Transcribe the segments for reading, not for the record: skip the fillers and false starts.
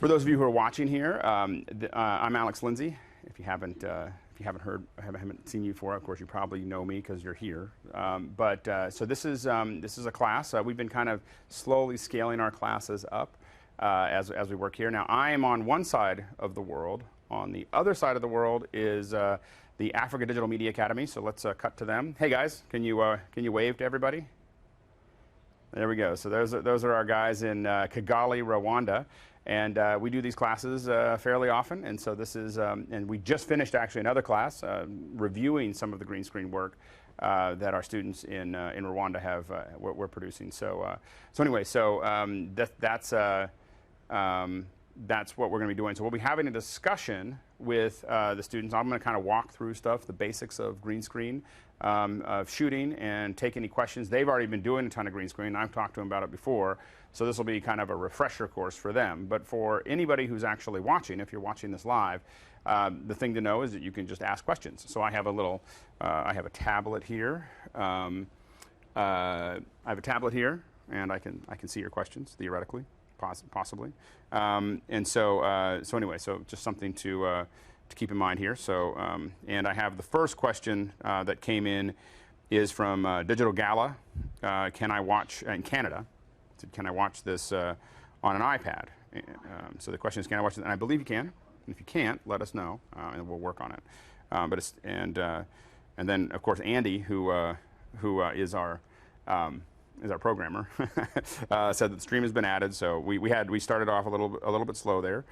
For those of you who are watching here, I'm Alex Lindsay. If you haven't seen you before, of course you probably know me because you're here. So this is a class. We've been kind of slowly scaling our classes up as we work here. Now I am on one side of the world. On the other side of the world is the Africa Digital Media Academy. So let's cut to them. Hey guys, can you wave to everybody? There we go. So those are our guys in Kigali, Rwanda. And we do these classes fairly often, and so this is, and we just finished actually another class reviewing some of the green screen work that our students in Rwanda have we're producing. So anyway, that's what we're going to be doing. So we'll be having a discussion with the students. I'm going to kind of walk through stuff, the basics of green screen, of shooting, and take any questions. They've already been doing a ton of green screen. I've talked to them about it before. So this will be kind of a refresher course for them. But for anybody who's actually watching, if you're watching this live, the thing to know is that you can just ask questions. So I have a little, I have a tablet here. I have a tablet here, and I can see your questions theoretically, possibly. So anyway, so just something to keep in mind here. So and I have the first question that came in is from Digital Gala. Can I watch in Canada? Can I watch this on an iPad? So the question is, can I watch it? And I believe you can. And if you can't, let us know, and we'll work on it. And then of course Andy, who is our programmer, said that the stream has been added. So we started off a little bit slow there.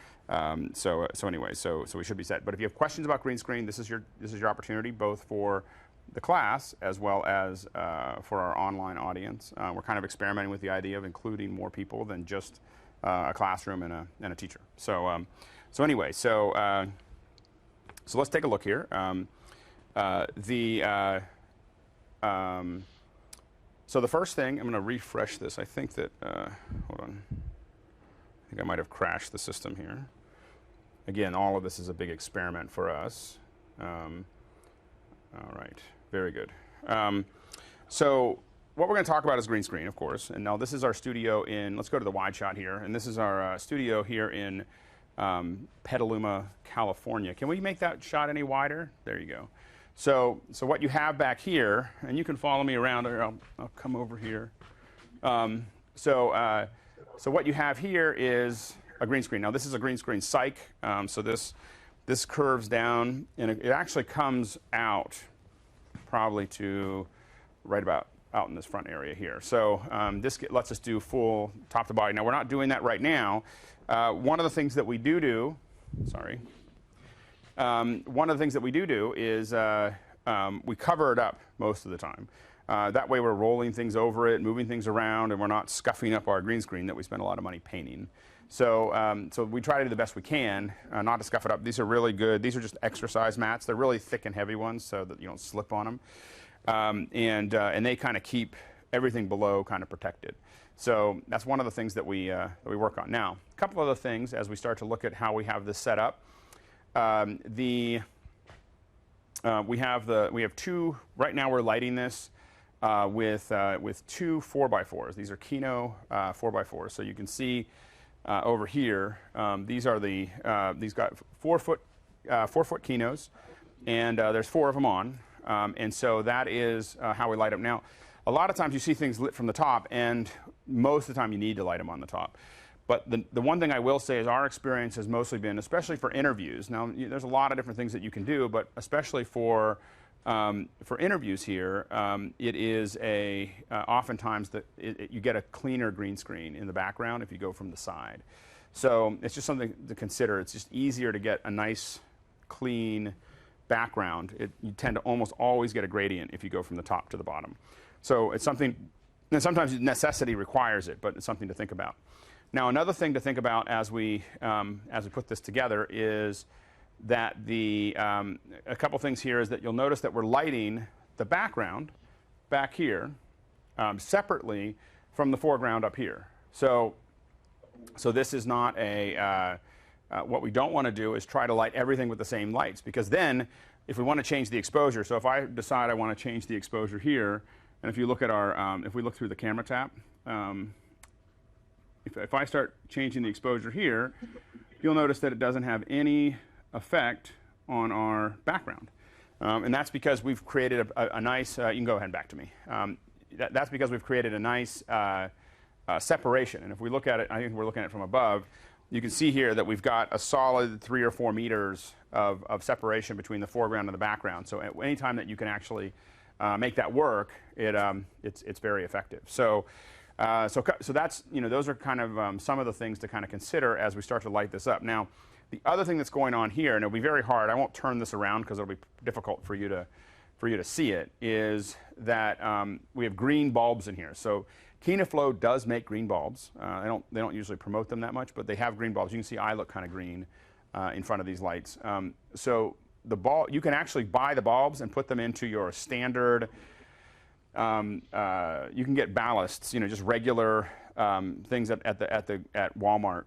So anyway, so we should be set. But if you have questions about green screen, this is your opportunity, both for the class as well as for our online audience. We're kind of experimenting with the idea of including more people than just a classroom and a teacher. So anyway, so let's take a look here. So the first thing, I'm going to refresh this. I think that, hold on. I think I might have crashed the system here. Again, all of this is a big experiment for us. All right, very good. So what we're going to talk about is green screen, of course. And now this is our studio in, let's go to the wide shot here. And this is our studio here in Petaluma, California. Can we make that shot any wider? There you go. So what you have back here, and you can follow me around, or I'll come over here. So what you have here is a green screen. Now this is a green screen cyc. So this curves down, and it actually comes out probably to right about out in this front area here. So this lets us do full top to body. Now we're not doing that right now. One of the things that we do, sorry. One of the things that we do is we cover it up most of the time. That way we're rolling things over it, moving things around, and we're not scuffing up our green screen that we spend a lot of money painting. So we try to do the best we can not to scuff it up. These are really good. These are just exercise mats. They're really thick and heavy ones so that you don't slip on them. And they kind of keep everything below kind of protected. So that's one of the things that we work on. Now, a couple other things as we start to look at how we have this set up. We have two, right now we're lighting this with two 4x4s. These are Kino 4x4s. So you can see over here, these got 4 foot Kinos, and there's 4 of them on. And so that is how we light them. Now, a lot of times you see things lit from the top, and most of the time you need to light them on the top. But the one thing I will say is our experience has mostly been, especially for interviews. Now, there's a lot of different things that you can do, but especially for interviews here, it is oftentimes you get a cleaner green screen in the background if you go from the side. So it's just something to consider. It's just easier to get a nice, clean background. You tend to almost always get a gradient if you go from the top to the bottom. So it's something, and sometimes necessity requires it, but it's something to think about. Now, another thing to think about as we put this together is that a couple things here is that you'll notice that we're lighting the background back here separately from the foreground up here. So this is not what we don't want to do is try to light everything with the same lights, because then if we want to change the exposure, so if I decide I want to change the exposure here, and if you look at if we look through the camera tab, if I start changing the exposure here, you'll notice that it doesn't have any effect on our background. And that's because we've created a nice, you can go ahead and back to me. That's because we've created a nice separation. And if we look at it, I think we're looking at it from above, you can see here that we've got a solid 3 or 4 meters of separation between the foreground and the background. So any time that you can actually make that work, it's very effective. So that's, those are kind of some of the things to kind of consider as we start to light this up. Now, the other thing that's going on here, and it'll be very hard, I won't turn this around because it'll be difficult for you to see it, is that we have green bulbs in here. So Kenaflow does make green bulbs. They don't usually promote them that much, but they have green bulbs. You can see I look kind of green in front of these lights. So you can actually buy the bulbs and put them into your standard. You can get ballasts, just regular things at Walmart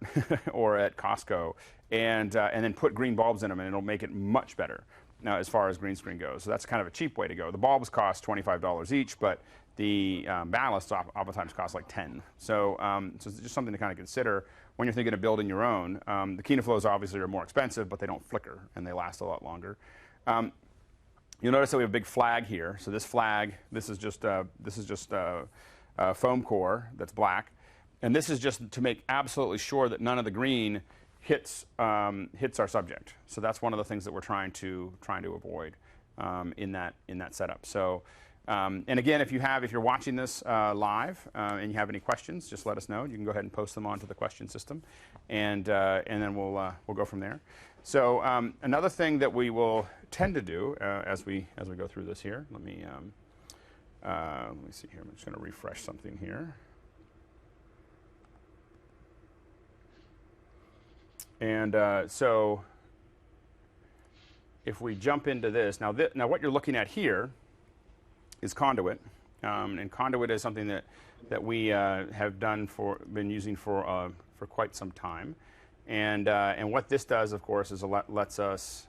or at Costco, and then put green bulbs in them, and it'll make it much better. Now, as far as green screen goes, so that's kind of a cheap way to go. The bulbs cost $25 each, but the ballasts oftentimes cost like $10. So it's just something to kind of consider when you're thinking of building your own. The Kenaflows obviously are more expensive, but they don't flicker and they last a lot longer. You'll notice that we have a big flag here. So this flag, this is just foam core that's black, and this is just to make absolutely sure that none of the green hits our subject. So that's one of the things that we're trying to avoid in that setup. So and again, if you're watching this live and you have any questions, just let us know. You can go ahead and post them onto the question system, and then we'll go from there. So another thing that we will tend to do as we go through this here. Let me see here. I'm just going to refresh something here. And so if we jump into this, now what you're looking at here is Conduit. And Conduit is something that we have been using for quite some time. And what this does, of course, is lets us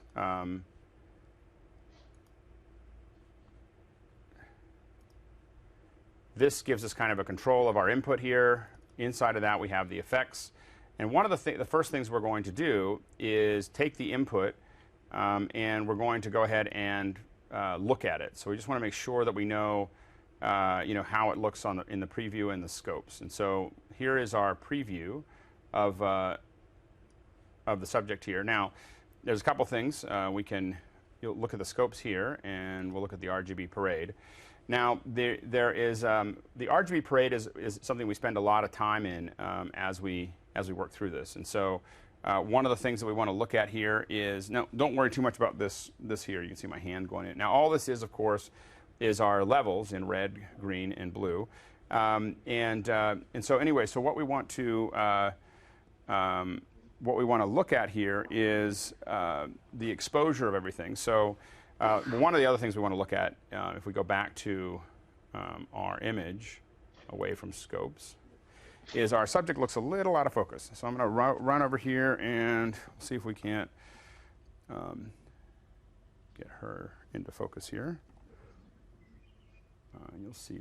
this gives us kind of a control of our input here. Inside of that, we have the effects. And one of the first things we're going to do is take the input, and we're going to go ahead and look at it. So we just want to make sure that we know, how it looks in the preview and the scopes. And so here is our preview of the subject here. Now, there's a couple things. You'll look at the scopes here, and we'll look at the RGB parade. Now, there is the RGB parade is something we spend a lot of time in as we work through this. And so one of the things that we want to look at here is, no, don't worry too much about this here. You can see my hand going in. Now, all this is, of course, is our levels in red, green, and blue. And so anyway, so what we want to look at here is the exposure of everything. So one of the other things we want to look at, if we go back to our image away from scopes, is our subject looks a little out of focus. So I'm going to run over here and see if we can't get her into focus here. You'll see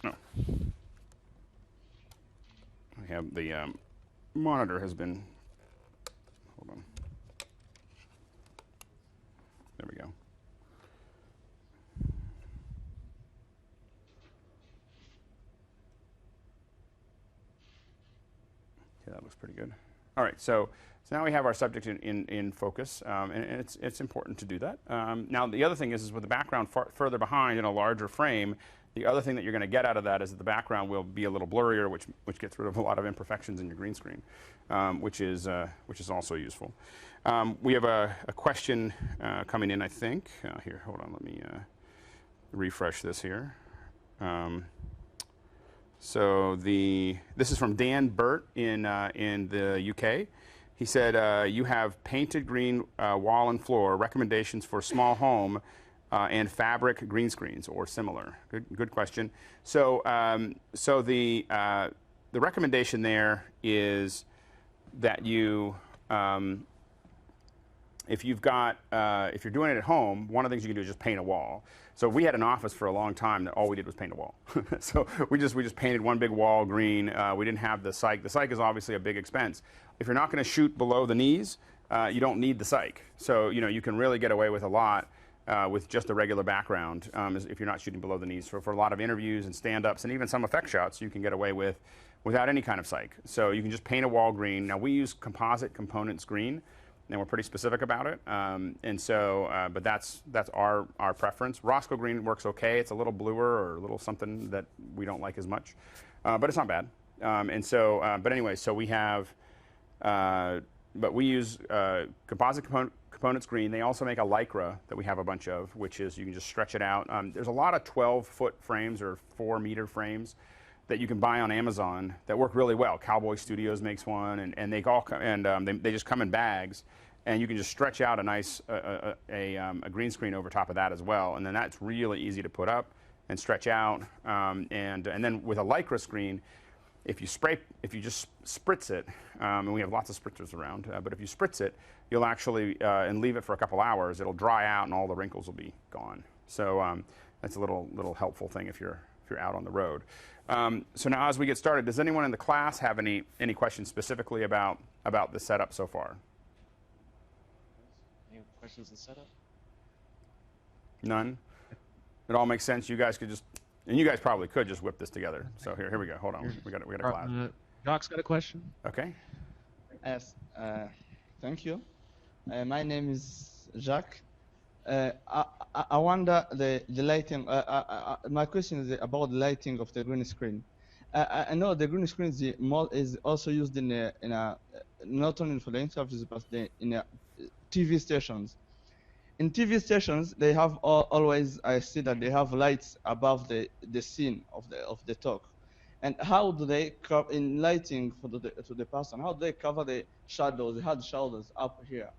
I have the monitor has been, hold on. There we go. Okay, that looks pretty good. All right, so now we have our subject in focus, and it's important to do that. Now, the other thing is with the background further behind in a larger frame, the other thing that you're going to get out of that is that the background will be a little blurrier, which gets rid of a lot of imperfections in your green screen, which is also useful. We have a question coming in, I think. Here, hold on, let me refresh this here. So this is from Dan Burt in the UK. He said, you have painted green wall and floor, recommendations for small home and fabric green screens or similar. Good question. So the recommendation there is that you if you're doing it at home, one of the things you can do is just paint a wall. So we had an office for a long time that all we did was paint a wall. So we just painted one big wall green. We didn't have the cyc. The cyc is obviously a big expense. If you're not going to shoot below the knees, you don't need the cyc. So you can really get away with a lot with just a regular background if you're not shooting below the knees. For a lot of interviews and stand-ups and even some effect shots, you can get away with without any kind of cyc. So you can just paint a wall green. Now we use composite components green, and we're pretty specific about it. But that's our preference. Roscoe green works okay. It's a little bluer or a little something that we don't like as much, but it's not bad. But anyway, so we have, but we use composite components green. They also make a lycra that we have a bunch of, which is you can just stretch it out. There's a lot of 12-foot frames or 4-meter frames that you can buy on Amazon that work really well. Cowboy Studios makes one, and they all come, and they just come in bags, and you can just stretch out a nice a green screen over top of that as well, and then that's really easy to put up and stretch out. And then with a lycra screen, if you just spritz it, and we have lots of spritzers around, but if you spritz it, you'll actually and leave it for a couple hours, it'll dry out and all the wrinkles will be gone. So that's a little helpful thing if you're out on the road. So now as we get started, does anyone in the class have any questions specifically about the setup so far? Any questions on setup? None? It all makes sense. You guys could just, and you guys probably could just whip this together. So here we go. Hold on. We got a class. Jacques got a question. Okay. Yes. Thank you. My name is Jacques. I wonder the lighting. My question is about the lighting of the green screen. I know the green screen is also used in not only for the interviews but in TV stations. In TV stations, they have always, I see that they have lights above the scene of the talk. And how do they cover in lighting to the person? How do they cover the shadows, the hard shadows up here?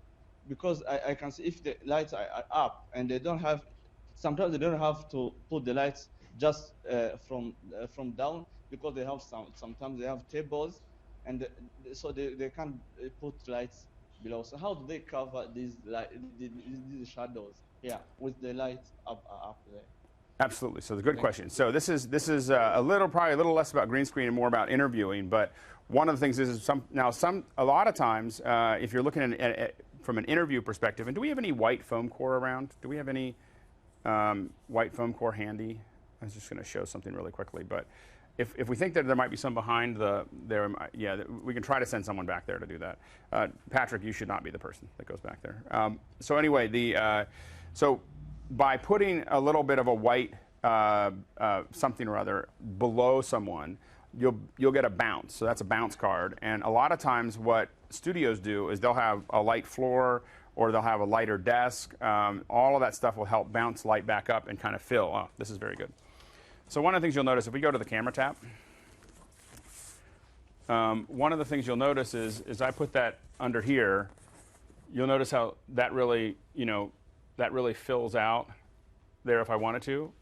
Because I can see if the lights are up and they don't have, sometimes they don't have to put the lights just from down, because they have sometimes they have tables, and so they can't put lights below. So how do they cover these shadows here with the lights up there? Absolutely. So the good question. So this is probably a little less about green screen and more about interviewing. But one of the things is a lot of times if you're looking at from an interview perspective, and do we have any white foam core around? Do we have any white foam core handy? I was just going to show something really quickly, but if we think that there might be some behind we can try to send someone back there to do that. Patrick, you should not be the person that goes back there. So anyway, so by putting a little bit of a white something or other below someone, you'll get a bounce. So that's a bounce card. And a lot of times what studios do is they'll have a light floor or they'll have a lighter desk. All of that stuff will help bounce light back up and kind of fill. Oh, this is very good. So one of the things you'll notice, if we go to the camera tap, one of the things you'll notice is I put that under here. You'll notice how that really, that really fills out there if I wanted to.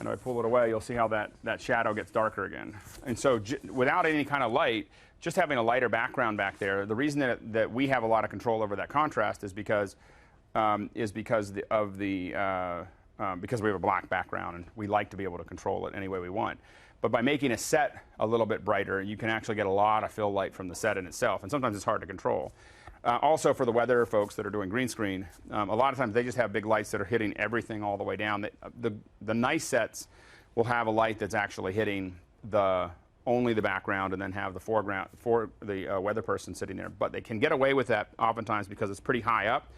And if I pull it away, you'll see how that shadow gets darker again. And so without any kind of light, just having a lighter background back there, the reason that we have a lot of control over that contrast is because because we have a black background and we like to be able to control it any way we want. But by making a set a little bit brighter, you can actually get a lot of fill light from the set in itself, and sometimes it's hard to control. Also for the weather folks that are doing green screen, a lot of times they just have big lights that are hitting everything all the way down. The nice sets will have a light that's actually hitting only the background and then have the foreground for the weather person sitting there. But they can get away with that oftentimes because it's pretty high up,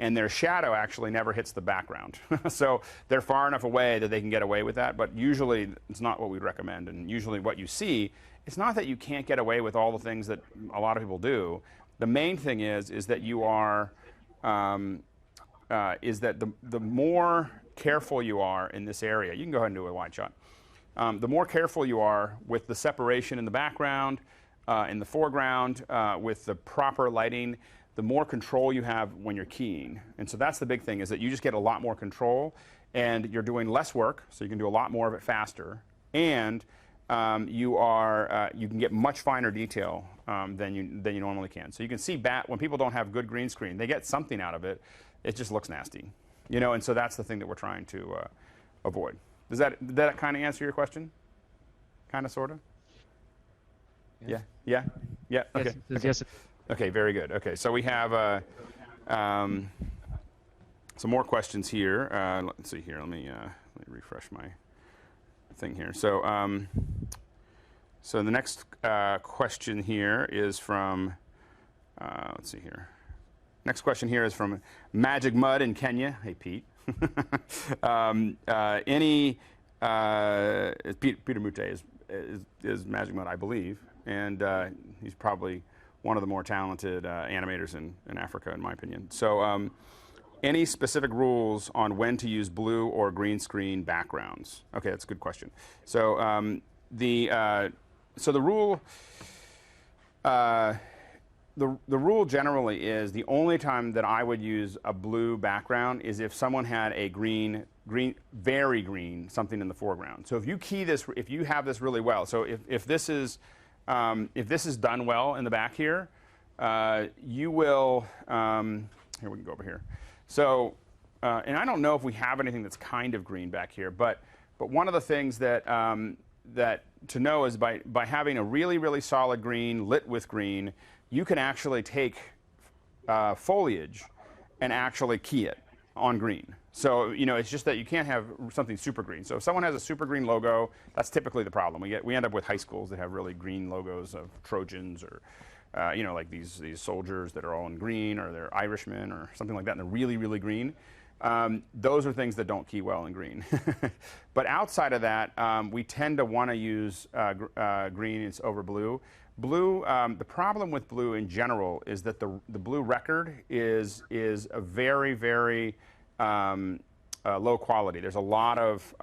and their shadow actually never hits the background. So they're far enough away that they can get away with that, but usually it's not what we'd recommend. And usually what you see, it's not that you can't get away with all the things that a lot of people do. The main thing is that you are, is that the more careful you are in this area, you can go ahead and do a wide shot. The more careful you are with the separation in the background, in the foreground, with the proper lighting, the more control you have when you're keying. And so that's the big thing, is that you just get a lot more control, and you're doing less work, so you can do a lot more of it faster, and you can get much finer detail than you normally can. So you can see when people don't have good green screen, they get something out of it. It just looks nasty, and so that's the thing that we're trying to avoid. Did that kind of answer your question? Kind of, sort of? Yeah. Yeah? Yeah? Okay. Yes. Okay, very good. Okay, so we have some more questions here. Let's see here. Let me refresh my thing here. So, so the next question here is from, let's see here. Next question here is from Magic Mud in Kenya. Hey, Pete. Peter Mute is Magic Mud, I believe, and he's probably one of the more talented animators in Africa, in my opinion. So, any specific rules on when to use blue or green screen backgrounds? Okay, that's a good question. So, so the rule. The rule generally is the only time that I would use a blue background is if someone had a very green, something in the foreground. So if you key this, if you have this really well, so if this is done well in the back here, you will. Here, we can go over here. So, and I don't know if we have anything that's kind of green back here, but one of the things that that to know is by having a really solid green lit with green, you can actually take foliage and actually key it on green. So, it's just that you can't have something super green. So if someone has a super green logo, that's typically the problem. We end up with high schools that have really green logos of Trojans or, like these soldiers that are all in green, or they're Irishmen or something like that, and they're really green. Those are things that don't key well in green. But outside of that, we tend to want to use green over blue. Blue, the problem with blue in general is that the blue record is a very low quality. There's a lot of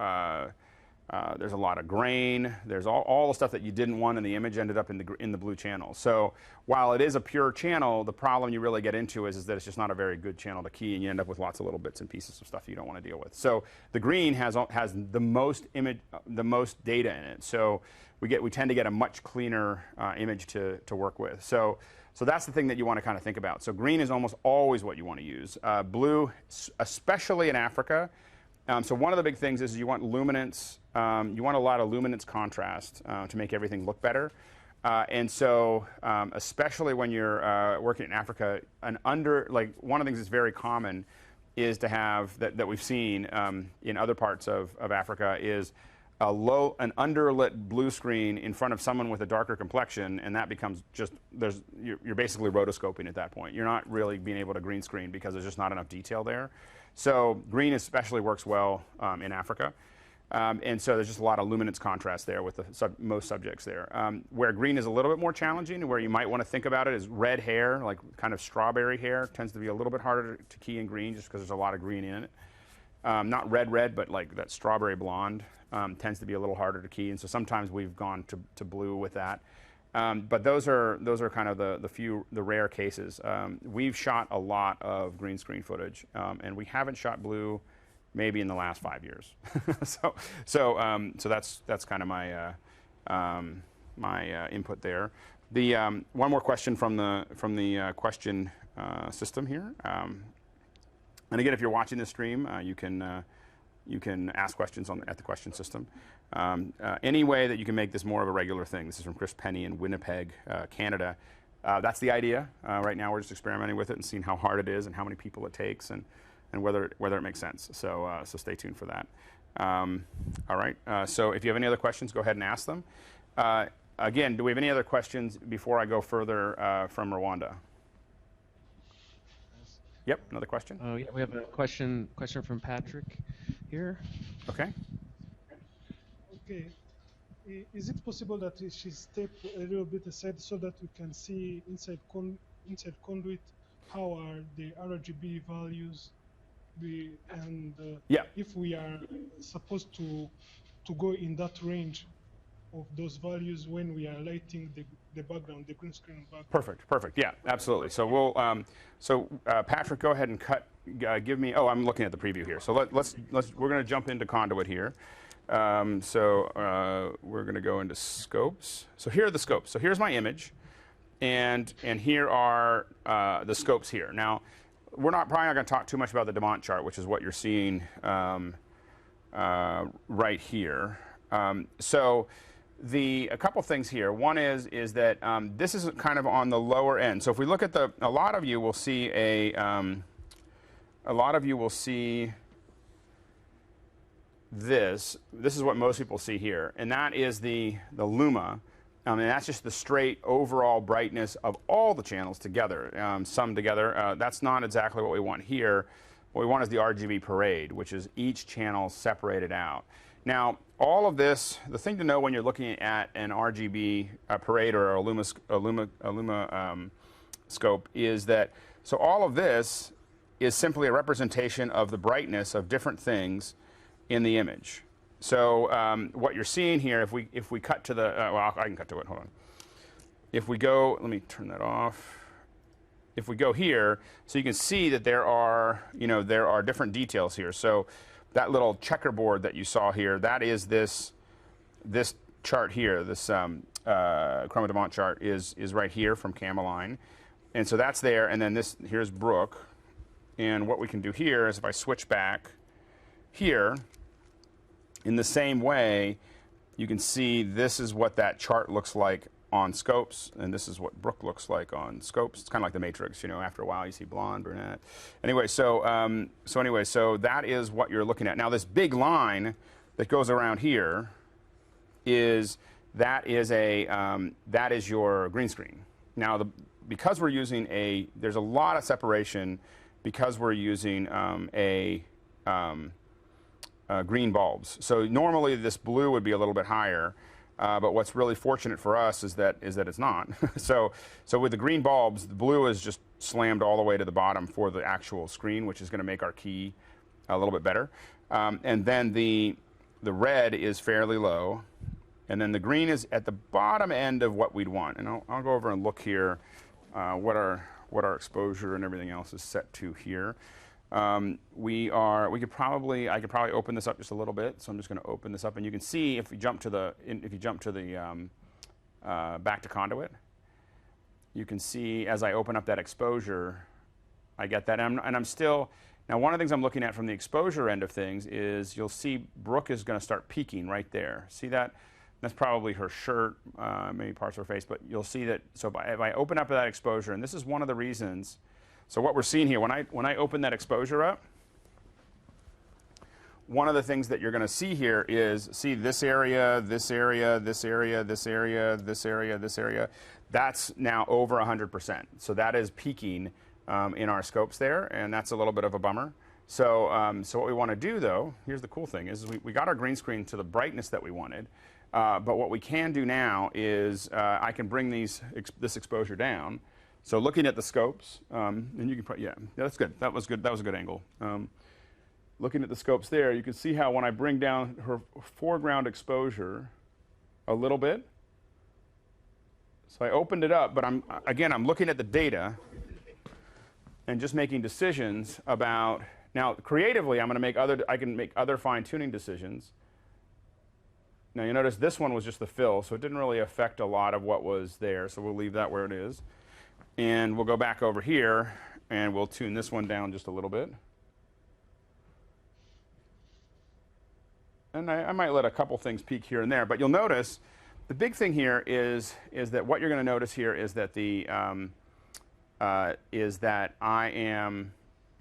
grain. There's all the stuff that you didn't want in the image ended up in the blue channel. So while it is a pure channel, the problem you really get into is that it's just not a very good channel to key, and you end up with lots of little bits and pieces of stuff you don't want to deal with. So the green has the most data in it. So we tend to get a much cleaner image to work with. So that's the thing that you want to kind of think about. So green is almost always what you want to use. Blue, especially in Africa. So one of the big things is you want luminance. You want a lot of luminance contrast to make everything look better. And so, especially when you're working in Africa, one of the things that's very common is to have that we've seen in other parts of Africa is an underlit blue screen in front of someone with a darker complexion, and that becomes just you're basically rotoscoping at that point. You're not really being able to green screen because there's just not enough detail there. So green especially works well in Africa. And so there's just a lot of luminance contrast there with most subjects there. Where green is a little bit more challenging, and where you might want to think about it, is red hair, like kind of strawberry hair, tends to be a little bit harder to key in green just because there's a lot of green in it. Not red, but like that strawberry blonde tends to be a little harder to key, and so sometimes we've gone to blue with that. But those are kind of the rare cases. We've shot a lot of green screen footage, and we haven't shot blue maybe in the last 5 years. so that's kind of my my input there. The one more question from the question system here. And again, if you're watching this stream, you can ask questions at the question system. Any way that you can make this more of a regular thing. This is from Chris Penny in Winnipeg, Canada. That's the idea. Right now, we're just experimenting with it and seeing how hard it is and how many people it takes and whether it makes sense. So stay tuned for that. All right. So if you have any other questions, go ahead and ask them. Again, do we have any other questions before I go further from Rwanda? Yep, another question? Oh, yeah, we have a question from Patrick here. Okay. Okay. Is it possible that she step a little bit aside so that we can see inside Conduit how are the RGB values if we are supposed to go in that range of those values when we are lighting the background, the green screen background. Perfect. Yeah, absolutely. So we'll Patrick, go ahead and give me. Oh, I'm looking at the preview here. So we're going to jump into Conduit here. So we're going to go into scopes. So here are the scopes. So here's my image. and here are the scopes here. Now, we're probably not going to talk too much about the Demont chart, which is what you're seeing right here. So a couple things here. One is that this is kind of on the lower end. So if we look at a lot of you will see this. This is what most people see here, and that is the luma. And that's just the straight overall brightness of all the channels together, summed together. That's not exactly what we want here. What we want is the RGB parade, which is each channel separated out. Now, all of this, the thing to know when you're looking at an RGB parade or a luma scope is that, so all of this is simply a representation of the brightness of different things in the image. So what you're seeing here, if we cut to the, well, I can cut to it, hold on. If we go, let me turn that off. If we go here, so you can see that there are different details here. So that little checkerboard that you saw here, that is this chart here, this Chroma Demont chart is right here from Cameline. And so that's there, and then here's Brook. And what we can do here is if I switch back here, in the same way, you can see this is what that chart looks like on scopes, and this is what Brook looks like on scopes. It's kind of like the Matrix, after a while you see blonde, brunette. Anyway, so that is what you're looking at. Now this big line that goes around here is your green screen. Now because we're using there's a lot of separation because we're using green bulbs. So normally this blue would be a little bit higher, but what's really fortunate for us is that it's not. so with the green bulbs, the blue is just slammed all the way to the bottom for the actual screen, which is going to make our key a little bit better. And then the red is fairly low, and then the green is at the bottom end of what we'd want. And I'll go over and look here what our exposure and everything else is set to here. I could probably open this up just a little bit. So I'm just going to open this up, and you can see if you jump to the back to Conduit, you can see as I open up that exposure, I get that, and I'm still. Now, one of the things I'm looking at from the exposure end of things is you'll see Brook is going to start peaking right there. See that? That's probably her shirt, maybe parts of her face, but you'll see that. So if I open up that exposure, and this is one of the reasons. So what we're seeing here, when I open that exposure up, one of the things that you're going to see here is, see this area, this area, this area, this area, this area, this area. That's now over 100%. So that is peaking in our scopes there, and that's a little bit of a bummer. So what we want to do, though, here's the cool thing, is we got our green screen to the brightness that we wanted. But what we can do now is I can bring this exposure down. So looking at the scopes, and you can probably, yeah, that's good. That was good. That was a good angle. Looking at the scopes there, you can see how when I bring down her foreground exposure a little bit, so I opened it up, but I'm looking at the data and just making decisions about, now creatively I can make other fine-tuning decisions. Now you notice this one was just the fill, so it didn't really affect a lot of what was there, so we'll leave that where it is. And we'll go back over here and we'll tune this one down just a little bit. And I might let a couple things peak here and there, but you'll notice the big thing here is that what you're going to notice here is that I am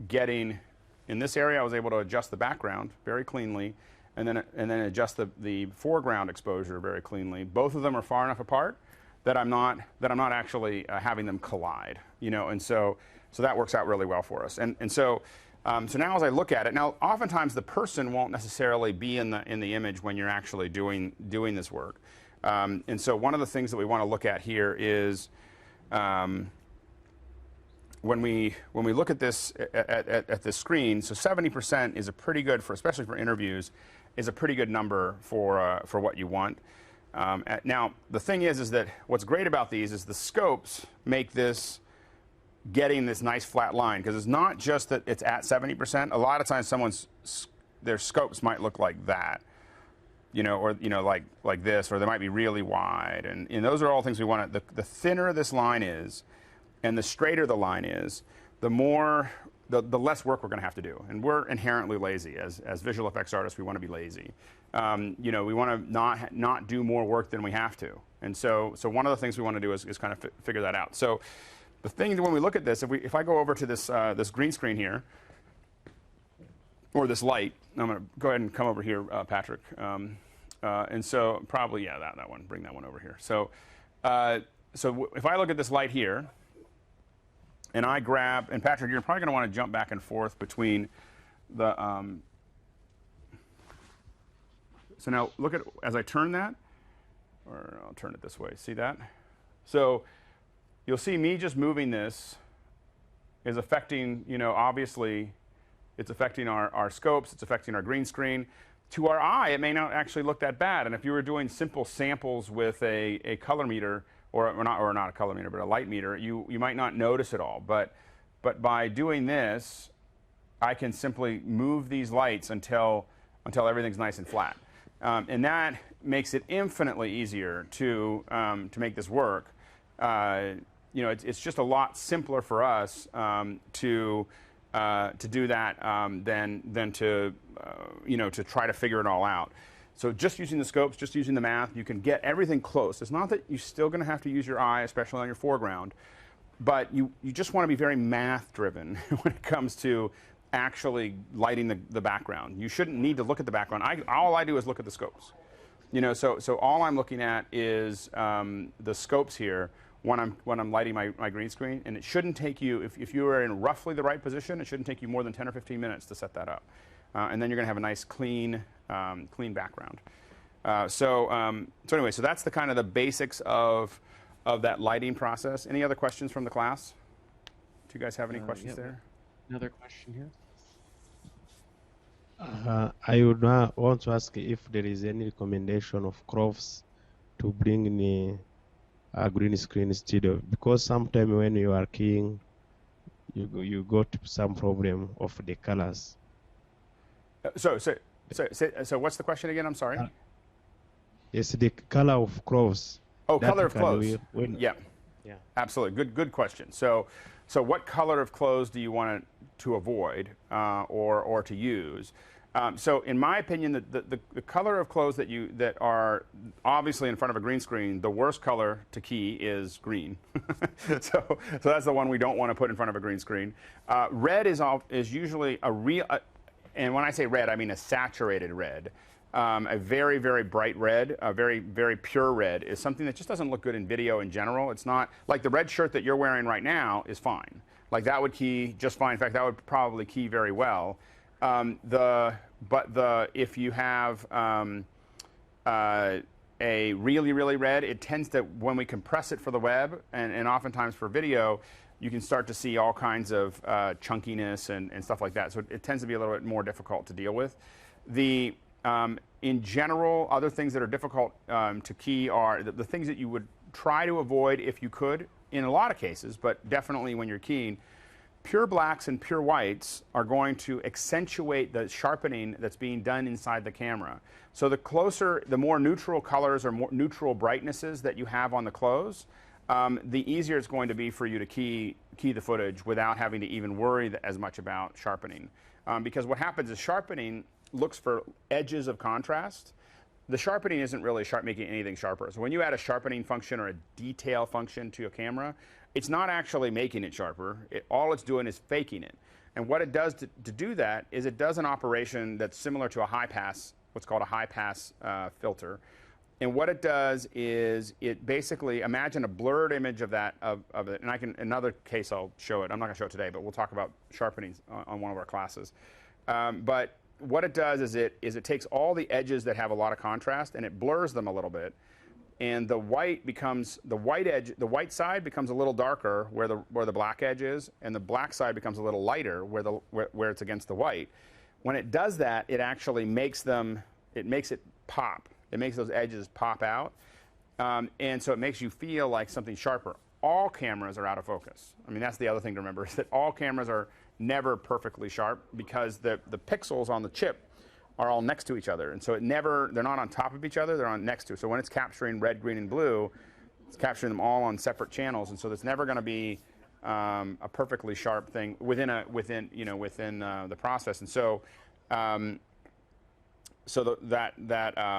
getting, in this area I was able to adjust the background very cleanly, and then adjust the foreground exposure very cleanly. Both of them are far enough apart that I'm not actually having them collide, and so that works out really well for us. And so now as I look at it, now oftentimes the person won't necessarily be in the image when you're actually doing this work. And so one of the things that we want to look at here is when we look at this at this screen, so 70% is a pretty good, especially for interviews, is a pretty good number for what you want. Now the thing is that what's great about these is the scopes make this getting this nice flat line, because it's not just that it's at 70%. A lot of times their scopes might look like that. or like this, or they might be really wide, and those are all things we want to. The thinner this line is, and the straighter the line is, the less work we're going to have to do. And we're inherently lazy as visual effects artists. We want to be lazy. We want to not do more work than we have to. And so one of the things we want to do is kind of figure that out. So the thing that when we look at this, if I go over to this green screen here, or this light, I'm going to go ahead and come over here, Patrick. And so probably, yeah, that one. Bring that one over here. So if I look at this light here, and I grab, and Patrick, you're probably going to want to jump back and forth between the, so now look at, as I turn that, or I'll turn it this way, see that? So you'll see me just moving this is affecting, obviously, it's affecting our scopes, it's affecting our green screen. To our eye, it may not actually look that bad, and if you were doing simple samples with a color meter, or not a color meter, but a light meter, you might not notice it all. But by doing this, I can simply move these lights until everything's nice and flat, and that makes it infinitely easier to make this work. It's just a lot simpler for us to do that than to try to figure it all out. So just using the scopes, just using the math, you can get everything close. It's not that you're still going to have to use your eye, especially on your foreground, but you just want to be very math-driven when it comes to actually lighting the background. You shouldn't need to look at the background. All I do is look at the scopes. So all I'm looking at is the scopes here when I'm lighting my green screen, and it shouldn't take you, if you are in roughly the right position, it shouldn't take you more than 10 or 15 minutes to set that up. And then you're going to have a nice clean background. So anyway, so that's the kind of the basics of that lighting process. Any other questions from the class? Do you guys have any questions there? Another question here. I would want to ask if there is any recommendation of crofts to bring in a green screen studio, because sometimes when you are keying, you got some problem of the colors. So what's the question again? I'm sorry. It's the color of clothes. Oh, color of clothes. Yeah. Yeah. Absolutely. Good question. So what color of clothes do you want to avoid or to use? So in my opinion, the color of clothes that are obviously in front of a green screen, the worst color to key is green. so that's the one we don't want to put in front of a green screen. Red is usually a real, and when I say red, I mean a saturated red. A very, very bright red, a very, very pure red is something that just doesn't look good in video in general. It's not, like the red shirt that you're wearing right now is fine. Like that would key just fine. In fact, that would probably key very well. If you have a really, really red, it tends to, when we compress it for the web, and oftentimes for video, you can start to see all kinds of chunkiness and stuff like that. So it tends to be a little bit more difficult to deal with. In general, other things that are difficult to key are the things that you would try to avoid if you could, in a lot of cases, but definitely when you're keying. Pure blacks and pure whites are going to accentuate the sharpening that's being done inside the camera. So the more neutral colors or more neutral brightnesses that you have on the clothes, the easier it's going to be for you to key the footage without having to even worry as much about sharpening. Because what happens is sharpening looks for edges of contrast. The sharpening isn't really making anything sharper. So when you add a sharpening function or a detail function to a camera, it's not actually making it sharper. All it's doing is faking it. And what it does to do that is it does an operation that's similar to a high pass, what's called a high pass filter. And what it does is it basically, imagine a blurred image of it. And another case I'll show it. I'm not going to show it today, but we'll talk about sharpening on one of our classes. But what it does is it takes all the edges that have a lot of contrast and it blurs them a little bit. And the white side becomes a little darker where the black edge is, and the black side becomes a little lighter where it's against the white. When it does that, it actually makes it pop. It makes those edges pop out, and so it makes you feel like something sharper. All cameras are out of focus. I mean, that's the other thing to remember, is that all cameras are never perfectly sharp because the pixels on the chip are all next to each other. And so they're not on top of each other, they're on next to. So when it's capturing red, green, and blue, it's capturing them all on separate channels. And so there's never going to be a perfectly sharp thing within the process. And so that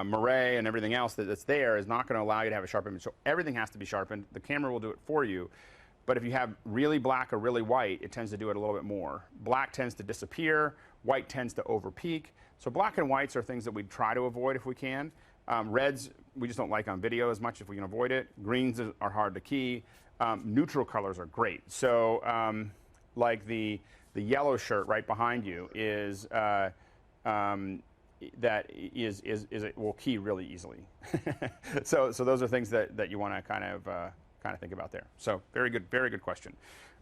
moire and everything else that's there is not going to allow you to have a sharp image. So everything has to be sharpened. The camera will do it for you. But if you have really black or really white, it tends to do it a little bit more. Black tends to disappear. White tends to over-peak. So black and whites are things that we try to avoid if we can. Reds, we just don't like on video as much if we can avoid it. Greens are hard to key. Neutral colors are great. So like the yellow shirt right behind you is will key really easily. so those are things that you want to kind of think about there. So very good question.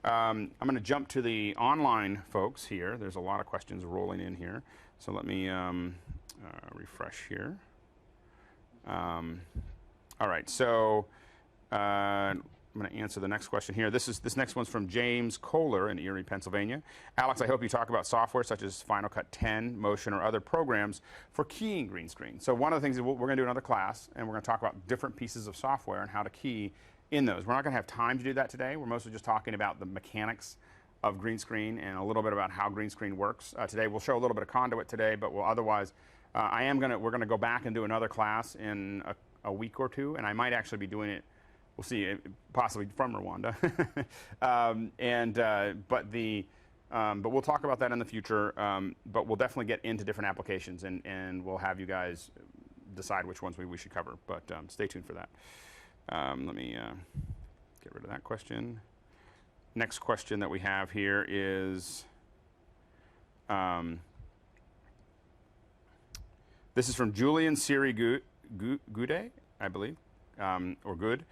I'm going to jump to the online folks here. There's a lot of questions rolling in here. So let me refresh here. All right, so I'm going to answer the next question here. This next one's from James Kohler in Erie, Pennsylvania. Alex, I hope you talk about software such as Final Cut 10, Motion, or other programs for keying green screen. So one of the things that we're going to do another class, and we're going to talk about different pieces of software and how to key in those. We're not going to have time to do that today. We're mostly just talking about the mechanics of green screen and a little bit about how green screen works. Today we'll show a little bit of Conduit today, but we'll otherwise, we're going to go back and do another class in a week or two, and I might actually be doing it, we'll see, possibly from Rwanda. But we'll talk about that in the future, but we'll definitely get into different applications, and we'll have you guys decide which ones we should cover, but stay tuned for that. Let me get rid of that question. Next question that we have here is, this is from Julian Siri Gude, I believe, or Good,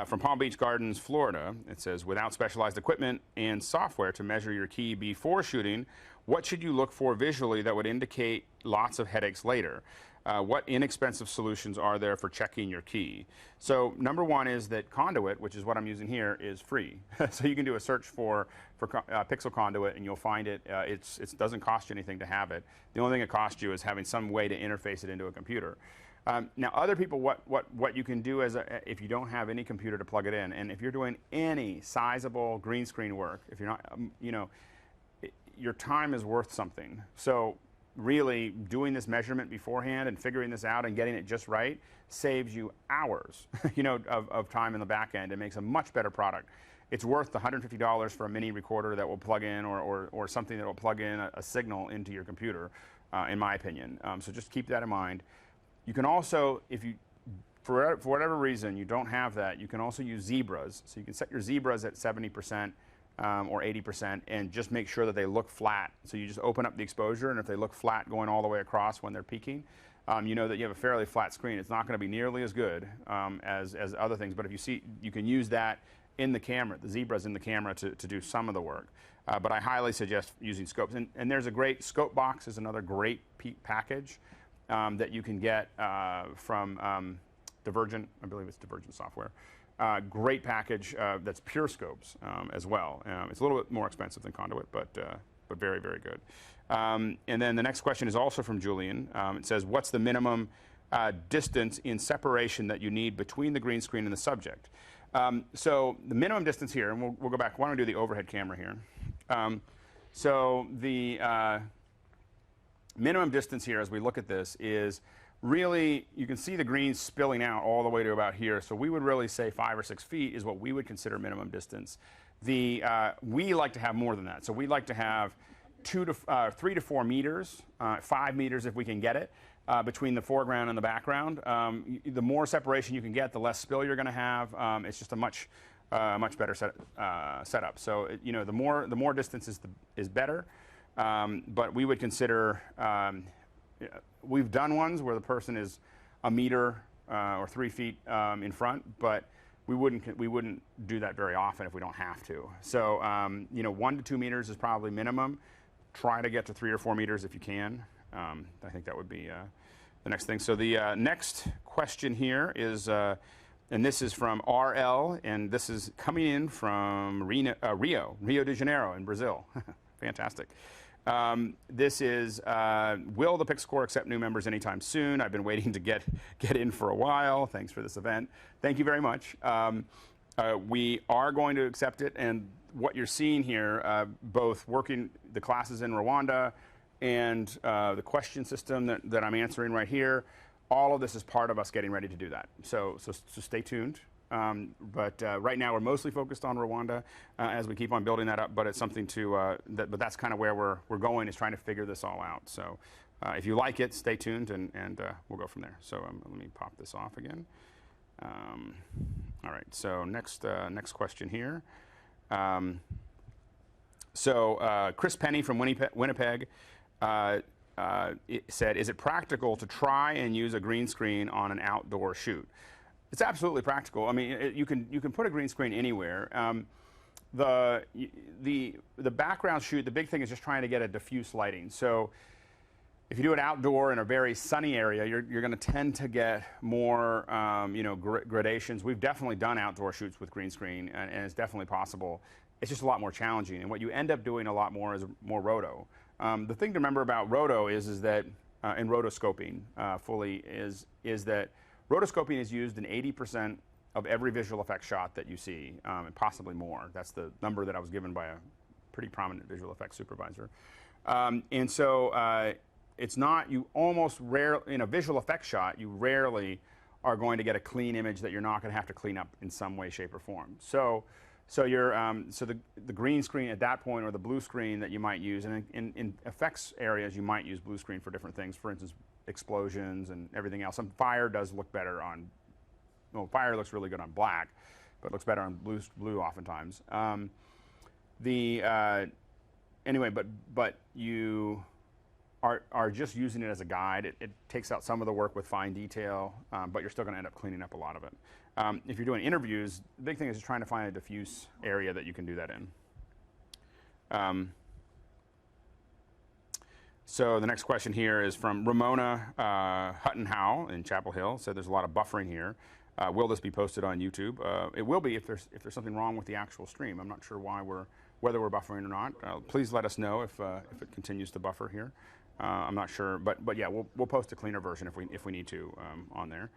from Palm Beach Gardens, Florida. It says, without specialized equipment and software to measure your key before shooting, what should you look for visually that would indicate lots of headaches later? What inexpensive solutions are there for checking your key? So number one is that Conduit, which is what I'm using here, is free. So you can do a search for Pixel Conduit and you'll find it. It doesn't cost you anything to have it. The only thing it costs you is having some way to interface it into a computer. Now other people, what you can do if you don't have any computer to plug it in, and if you're doing any sizable green screen work, if you're not, your time is worth something. So really doing this measurement beforehand and figuring this out and getting it just right saves you hours of time in the back end. It makes a much better product. It's worth the $150 for a mini recorder that will plug in or something that will plug in a signal into your computer, in my opinion. So just keep that in mind. You can also, if you, for whatever reason you don't have that, you can also use zebras. So you can set your zebras at 70%. Or 80%, and just make sure that they look flat. So you just open up the exposure, and if they look flat going all the way across when they're peaking, you know that you have a fairly flat screen. It's not going to be nearly as good as other things, but if you see, you can use that in the camera, the zebras in the camera to do some of the work. But I highly suggest using scopes. And there's a great, Scope Box is another great package that you can get from Divergent, I believe it's Divergent Software. Great package that's pure scopes as well. It's a little bit more expensive than Conduit, but very, very good. And then the next question is also from Julian. It says, what's the minimum distance in separation that you need between the green screen and the subject? So the minimum distance here, and we'll go back. Why don't we do the overhead camera here? So the minimum distance here as we look at this is really, you can see the green spilling out all the way to about here. So we would really say 5 or 6 feet is what we would consider minimum distance. We like to have more than that. So we like to have 3 to 4 meters, 5 meters if we can get it, between the foreground and the background. The more separation you can get, the less spill you're going to have. It's just a much better setup. So the more distance is better. But we would consider. We've done ones where the person is a meter or 3 feet in front, but we wouldn't do that very often if we don't have to. So 1 to 2 meters is probably minimum. Try to get to 3 or 4 meters if you can. I think that would be the next thing. So the next question here is, and this is from RL, and this is coming in from Rio de Janeiro in Brazil. Fantastic. This is, will the PIC score accept new members anytime soon? I've been waiting to get in for a while. Thanks for this event. Thank you very much. We are going to accept it, and what you're seeing here, both working the classes in Rwanda and the question system that I'm answering right here, all of this is part of us getting ready to do that. So stay tuned. But right now we're mostly focused on Rwanda as we keep on building that up. But it's something to but that's kind of where we're going, is trying to figure this all out. So if you like it, stay tuned, and we'll go from there. So let me pop this off again. All right. So next question here. Chris Penny from Winnipeg said, "Is it practical to try and use a green screen on an outdoor shoot?" It's absolutely practical. I mean, you can put a green screen anywhere. The background shoot, the big thing is just trying to get a diffuse lighting. So if you do it outdoor in a very sunny area, you're going to tend to get more gradations. We've definitely done outdoor shoots with green screen, and it's definitely possible. It's just a lot more challenging, and what you end up doing a lot more is more roto. The thing to remember about roto is that and rotoscoping fully is that rotoscoping is used in 80% of every visual effects shot that you see, and possibly more. That's the number that I was given by a pretty prominent visual effects supervisor. And so it's not, you almost rarely, in a visual effects shot, you rarely are going to get a clean image that you're not going to have to clean up in some way, shape, or form. So the green screen at that point, or the blue screen that you might use, and in effects areas you might use blue screen for different things. For instance, explosions and everything else. Some fire does look better on, well, fire looks really good on black, but looks better on blue oftentimes. Anyway, but you are just using it as a guide. It takes out some of the work with fine detail, but you're still going to end up cleaning up a lot of it. If you're doing interviews, the big thing is just trying to find a diffuse area that you can do that in. So the next question here is from Ramona Hutton-Howe in Chapel Hill. Said there's a lot of buffering here. Will this be posted on YouTube? It will be if there's something wrong with the actual stream. I'm not sure whether we're buffering or not. Please let us know if it continues to buffer here. I'm not sure, but yeah, we'll post a cleaner version if we need to on there.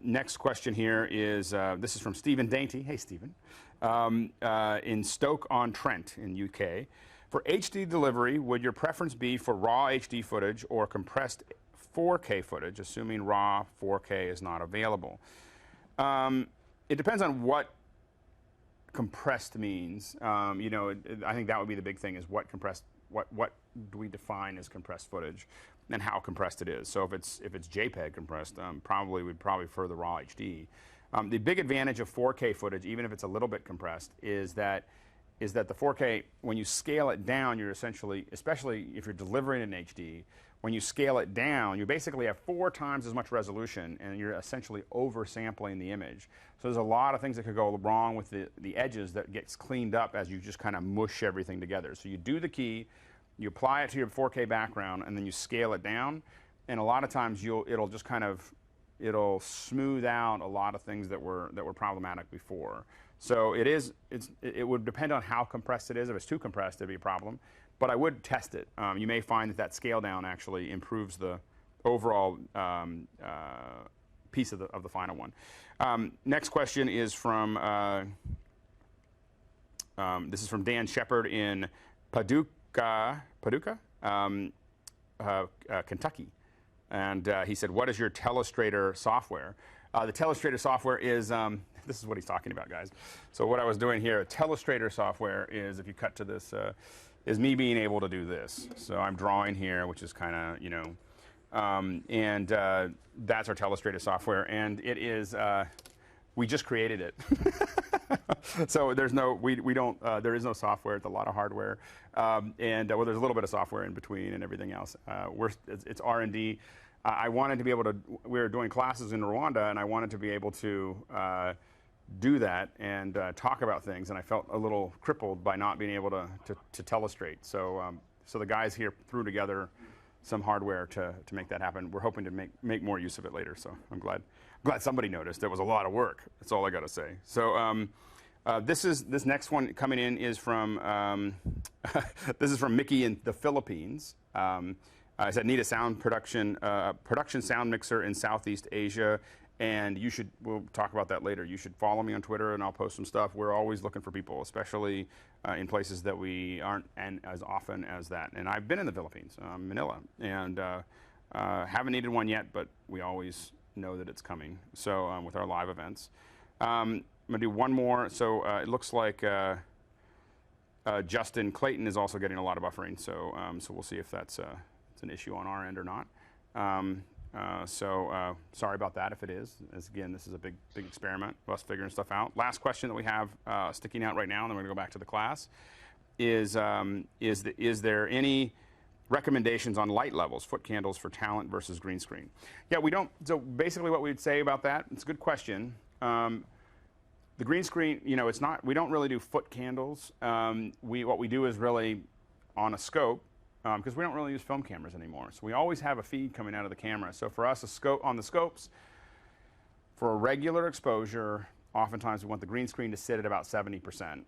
Next question here is this is from Stephen Dainty. Hey, Stephen, in Stoke-on-Trent in UK. For HD delivery, would your preference be for raw HD footage or compressed 4K footage, assuming raw 4K is not available? It depends on what compressed means. I think that would be the big thing, is what do we define as compressed footage and how compressed it is. So if it's JPEG compressed, we'd probably prefer the raw HD. The big advantage of 4K footage, even if it's a little bit compressed, is that the 4K, when you scale it down, you're essentially, especially if you're delivering in HD, when you scale it down, you basically have 4 times as much resolution, and you're essentially oversampling the image. So there's a lot of things that could go wrong with the edges that gets cleaned up as you just kind of mush everything together. So you do the key, you apply it to your 4K background, and then you scale it down, and a lot of times it'll just kind of, it'll smooth out a lot of things that were problematic before. So it would depend on how compressed it is. If it's too compressed, it'd be a problem. But I would test it. You may find that scale down actually improves the overall piece of the final one. Next question is from this is from Dan Shepard in Paducah, Kentucky, and he said, "What is your Telestrator software?" The Telestrator software is this is what he's talking about, guys. So what I was doing here, Telestrator software is, if you cut to this, is me being able to do this. So I'm drawing here, which is kind of, and that's our Telestrator software, and it is, we just created it. So there's no, we don't, there is no software. It's a lot of hardware, and well, there's a little bit of software in between and everything else. It's R&D. I wanted to be able to, we were doing classes in Rwanda, and I wanted to be able to do that and talk about things, and I felt a little crippled by not being able to telestrate. So the guys here threw together some hardware to make that happen. We're hoping to make more use of it later, so I'm glad somebody noticed. It was a lot of work. That's all I got to say. So This next one coming in is from this is from Mickey in the Philippines. I said need a sound production sound mixer in Southeast Asia, and we'll talk about that later. You should follow me on Twitter, and I'll post some stuff. We're always looking for people, especially in places that we aren't as often as that. And I've been in the Philippines, Manila, and haven't needed one yet, but we always know that it's coming. So with our live events. I'm going to do one more. So it looks like Justin Clayton is also getting a lot of buffering. So we'll see if that's it's an issue on our end or not. Sorry about that if it is. Again, this is a big experiment, us figuring stuff out. Last question that we have sticking out right now, and then we're going to go back to the class, is there any recommendations on light levels, foot candles for talent versus green screen? Yeah, we don't. So basically what we'd say about that, it's a good question. The green screen, it's not, we don't really do foot candles. What we do is really on a scope, because we don't really use film cameras anymore. So we always have a feed coming out of the camera. So for us, on the scopes, for a regular exposure, oftentimes we want the green screen to sit at about 70%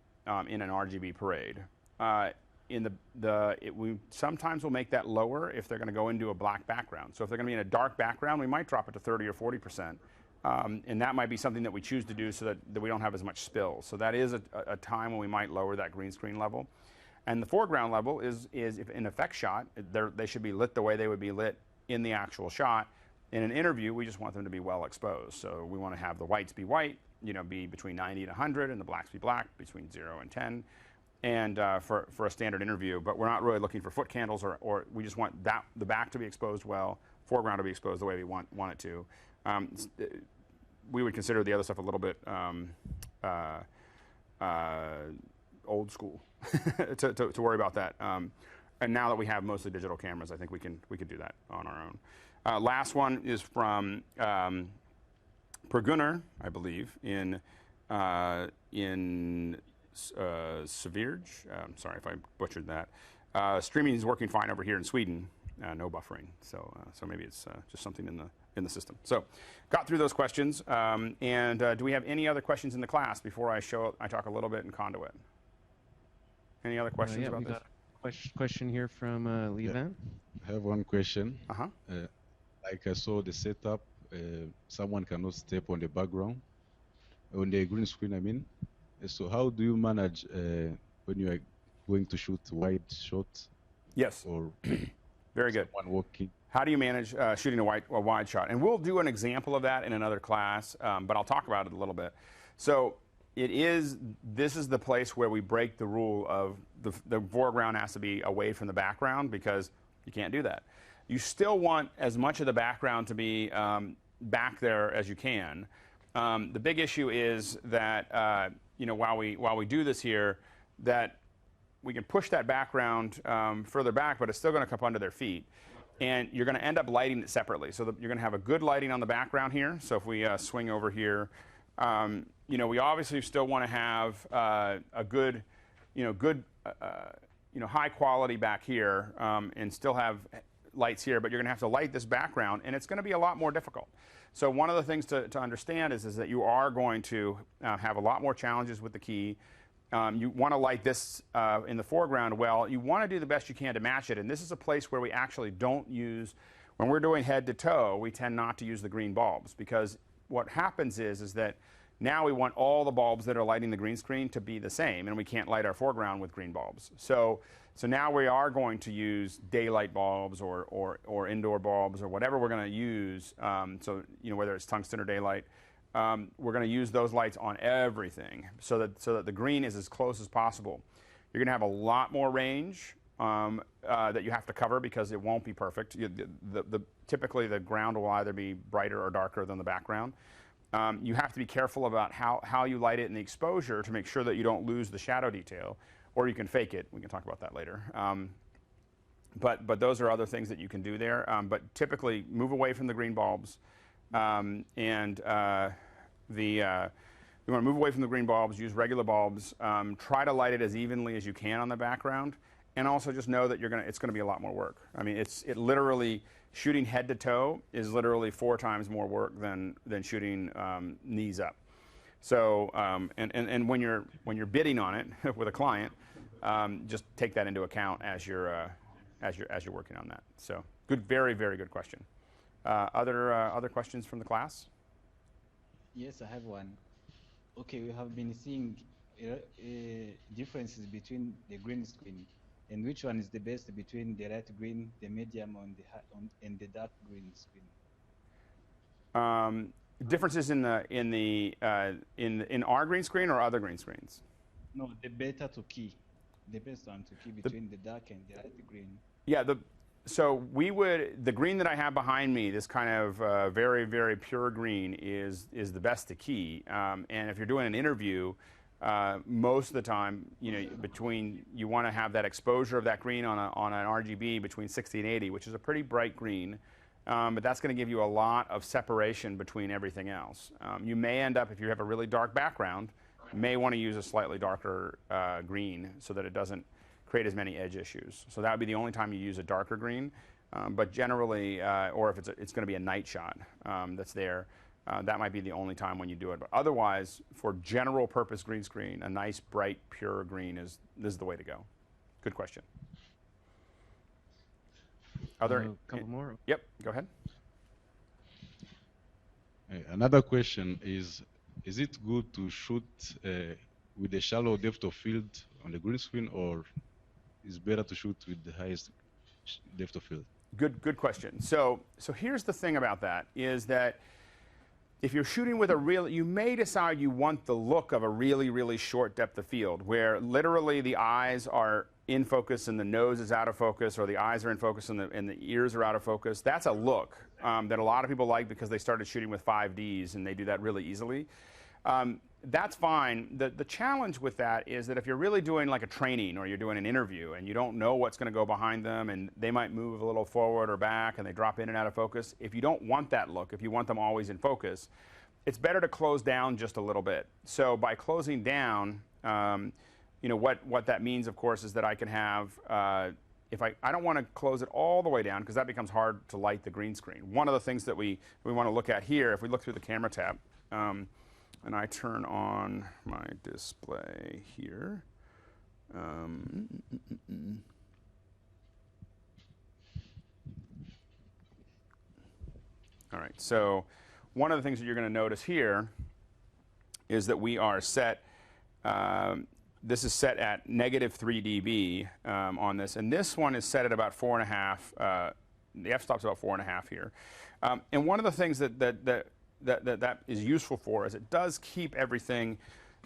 in an RGB parade. We sometimes will make that lower if they're going to go into a black background. So if they're going to be in a dark background, we might drop it to 30 or 40%. And that might be something that we choose to do so that we don't have as much spill. So that is a time when we might lower that green screen level. And the foreground level is if in effect shot, they should be lit the way they would be lit in the actual shot. In an interview, we just want them to be well exposed. So we want to have the whites be white, be between 90 and 100, and the blacks be black, between 0 and 10. And for a standard interview, but we're not really looking for foot candles, or we just want the back to be exposed well, foreground to be exposed the way we want it to. We would consider the other stuff a little bit old school to worry about that. And now that we have mostly digital cameras, I think we could do that on our own. Last one is from Pergunner, I believe, in Severge. Sorry if I butchered that. Streaming is working fine over here in Sweden. No buffering, so maybe it's just something in the system. So, got through those questions. Do we have any other questions in the class before I talk a little bit in Conduit? Any other questions about we this? got a question here from Levan. I have one question. Uh-huh. Like I saw the setup, someone cannot step on the background, on the green screen, I mean. So how do you manage when you are going to shoot wide shots? Yes. Or very good. Someone walking. How do you manage shooting a wide shot? And we'll do an example of that in another class, but I'll talk about it a little bit. So this is the place where we break the rule of the foreground has to be away from the background, because you can't do that. You still want as much of the background to be back there as you can. The big issue is that while we do this here, that we can push that background further back, but it's still going to come under their feet. And you're going to end up lighting it separately. So you're going to have a good lighting on the background here. So if we swing over here, we obviously still want to have a good high quality back here, and still have lights here. But you're going to have to light this background, and it's going to be a lot more difficult. So one of the things to understand is that you are going to have a lot more challenges with the key. You want to light this in the foreground well. You want to do the best you can to match it. And this is a place where we actually don't use, when we're doing head to toe, we tend not to use the green bulbs, because what happens is that now we want all the bulbs that are lighting the green screen to be the same, and we can't light our foreground with green bulbs. So now we are going to use daylight bulbs or indoor bulbs or whatever we're going to use. Whether it's tungsten or daylight, we're going to use those lights on everything so that the green is as close as possible. You're going to have a lot more range that you have to cover, because it won't be perfect. Typically, the ground will either be brighter or darker than the background. You have to be careful about how you light it in the exposure to make sure that you don't lose the shadow detail, or you can fake it. We can talk about that later. But those are other things that you can do there. But typically, move away from the green bulbs. We want to move away from the green bulbs, use regular bulbs, try to light it as evenly as you can on the background, and also just know that it's going to be a lot more work. I mean, it literally, shooting head to toe is literally 4 times more work than shooting knees up. So and when you're bidding on it with a client, just take that into account as you're working on that. So good, very very good question. Other questions from the class? Yes, I have one. Okay, we have been seeing differences between the green screen, and which one is the best between the light green, the medium, and the dark green screen? Differences in our green screen or other green screens? No, the best one to key between the dark and the light green. Yeah, so the green that I have behind me, this kind of very, very pure green, is the best to key. And if you're doing an interview, most of the time, you want to have that exposure of that green on an RGB between 60 and 80, which is a pretty bright green. But that's going to give you a lot of separation between everything else. You may end up, if you have a really dark background, you may want to use a slightly darker green so that it doesn't create as many edge issues. So that would be the only time you use a darker green. But generally, or if it's going to be a night shot that's there, that might be the only time when you do it. But otherwise, for general purpose green screen, a nice, bright, pure green is the way to go. Good question. A couple more. Yep, go ahead. Another question is it good to shoot with a shallow depth of field on the green screen, or is better to shoot with the highest depth of field? Good question. So here's the thing about that, is that if you're shooting with you may decide you want the look of a really, really short depth of field, where literally the eyes are in focus and the nose is out of focus, or the eyes are in focus and the ears are out of focus. That's a look that a lot of people like because they started shooting with 5Ds and they do that really easily. That's fine. The challenge with that is that if you're really doing like a training or you're doing an interview and you don't know what's going to go behind them and they might move a little forward or back and they drop in and out of focus, if you don't want that look, if you want them always in focus, it's better to close down just a little bit. So by closing down, what that means, of course, is that I can have, if I don't want to close it all the way down because that becomes hard to light the green screen. One of the things that we want to look at here, if we look through the camera tab, and I turn on my display here. All right, so one of the things that you're going to notice here is that we are set, this is set at -3 dB on this, and this one is set at about 4.5. The f-stop's about 4.5 here. And one of the things that is useful for is it does keep everything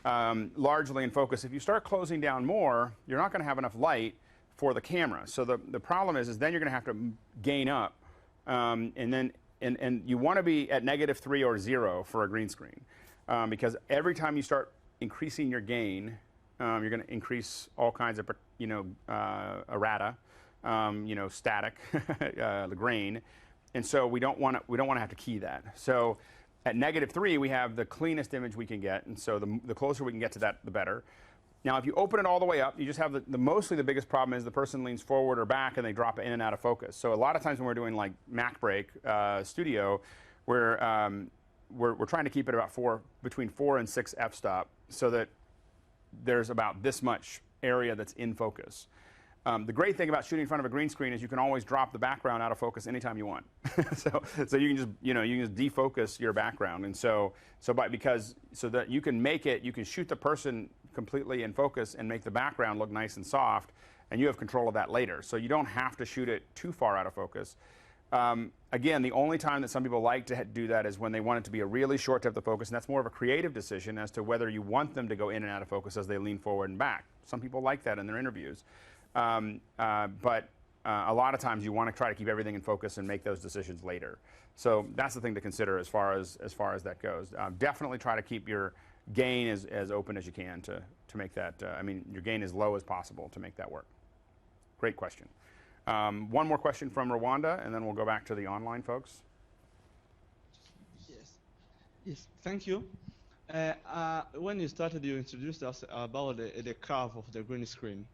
largely in focus. If you start closing down more, you're not going to have enough light for the camera. So the problem is then you're going to have to gain up, and you want to be at -3 or 0 for a green screen, because every time you start increasing your gain, you're going to increase all kinds of errata, static, the grain, and so we don't want to have to key that. So at -3, we have the cleanest image we can get, and so the closer we can get to that, the better. Now, if you open it all the way up, you just have mostly the biggest problem is the person leans forward or back and they drop in and out of focus. So a lot of times when we're doing like Mac Break Studio, we're trying to keep it about between 4 and 6 f-stop, so that there's about this much area that's in focus. The great thing about shooting in front of a green screen is you can always drop the background out of focus anytime you want. so you can just defocus your background, and so that you can shoot the person completely in focus and make the background look nice and soft, and you have control of that later. So you don't have to shoot it too far out of focus. Again, the only time that some people like to do that is when they want it to be a really short depth of focus, and that's more of a creative decision as to whether you want them to go in and out of focus as they lean forward and back. Some people like that in their interviews. But a lot of times you want to try to keep everything in focus and make those decisions later. So that's the thing to consider as far as that goes. Definitely try to keep your gain as open as you can to make that, your gain as low as possible to make that work. Great question. One more question from Rwanda, and then we'll go back to the online folks. Yes, thank you. When you started, you introduced us about the curve of the green screen.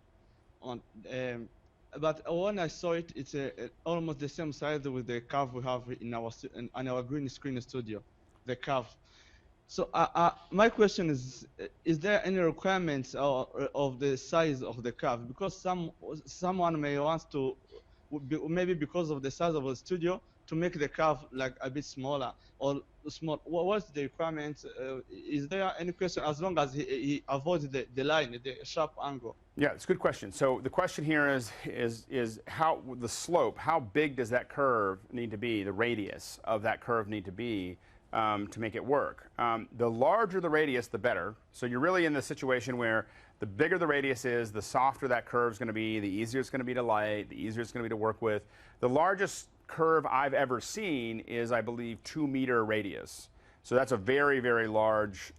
But when I saw it, it's almost the same size with the curve we have in our green screen studio, the curve. So my question is there any requirements of the size of the curve? Because someone may want to, maybe because of the size of the studio, to make the curve like a bit smaller or small. What's the requirement? Is there any question as long as he avoids the line, the sharp angle? Yeah, it's a good question. So the question here is how the slope, how big does that curve need to be, the radius of that curve need to be to make it work? The larger the radius, the better. So you're really in the situation where the bigger the radius is, the softer that curve is going to be, the easier it's going to be to light, the easier it's going to be to work with. The largest curve I've ever seen is, I believe, 2-meter radius. So that's a very, very large,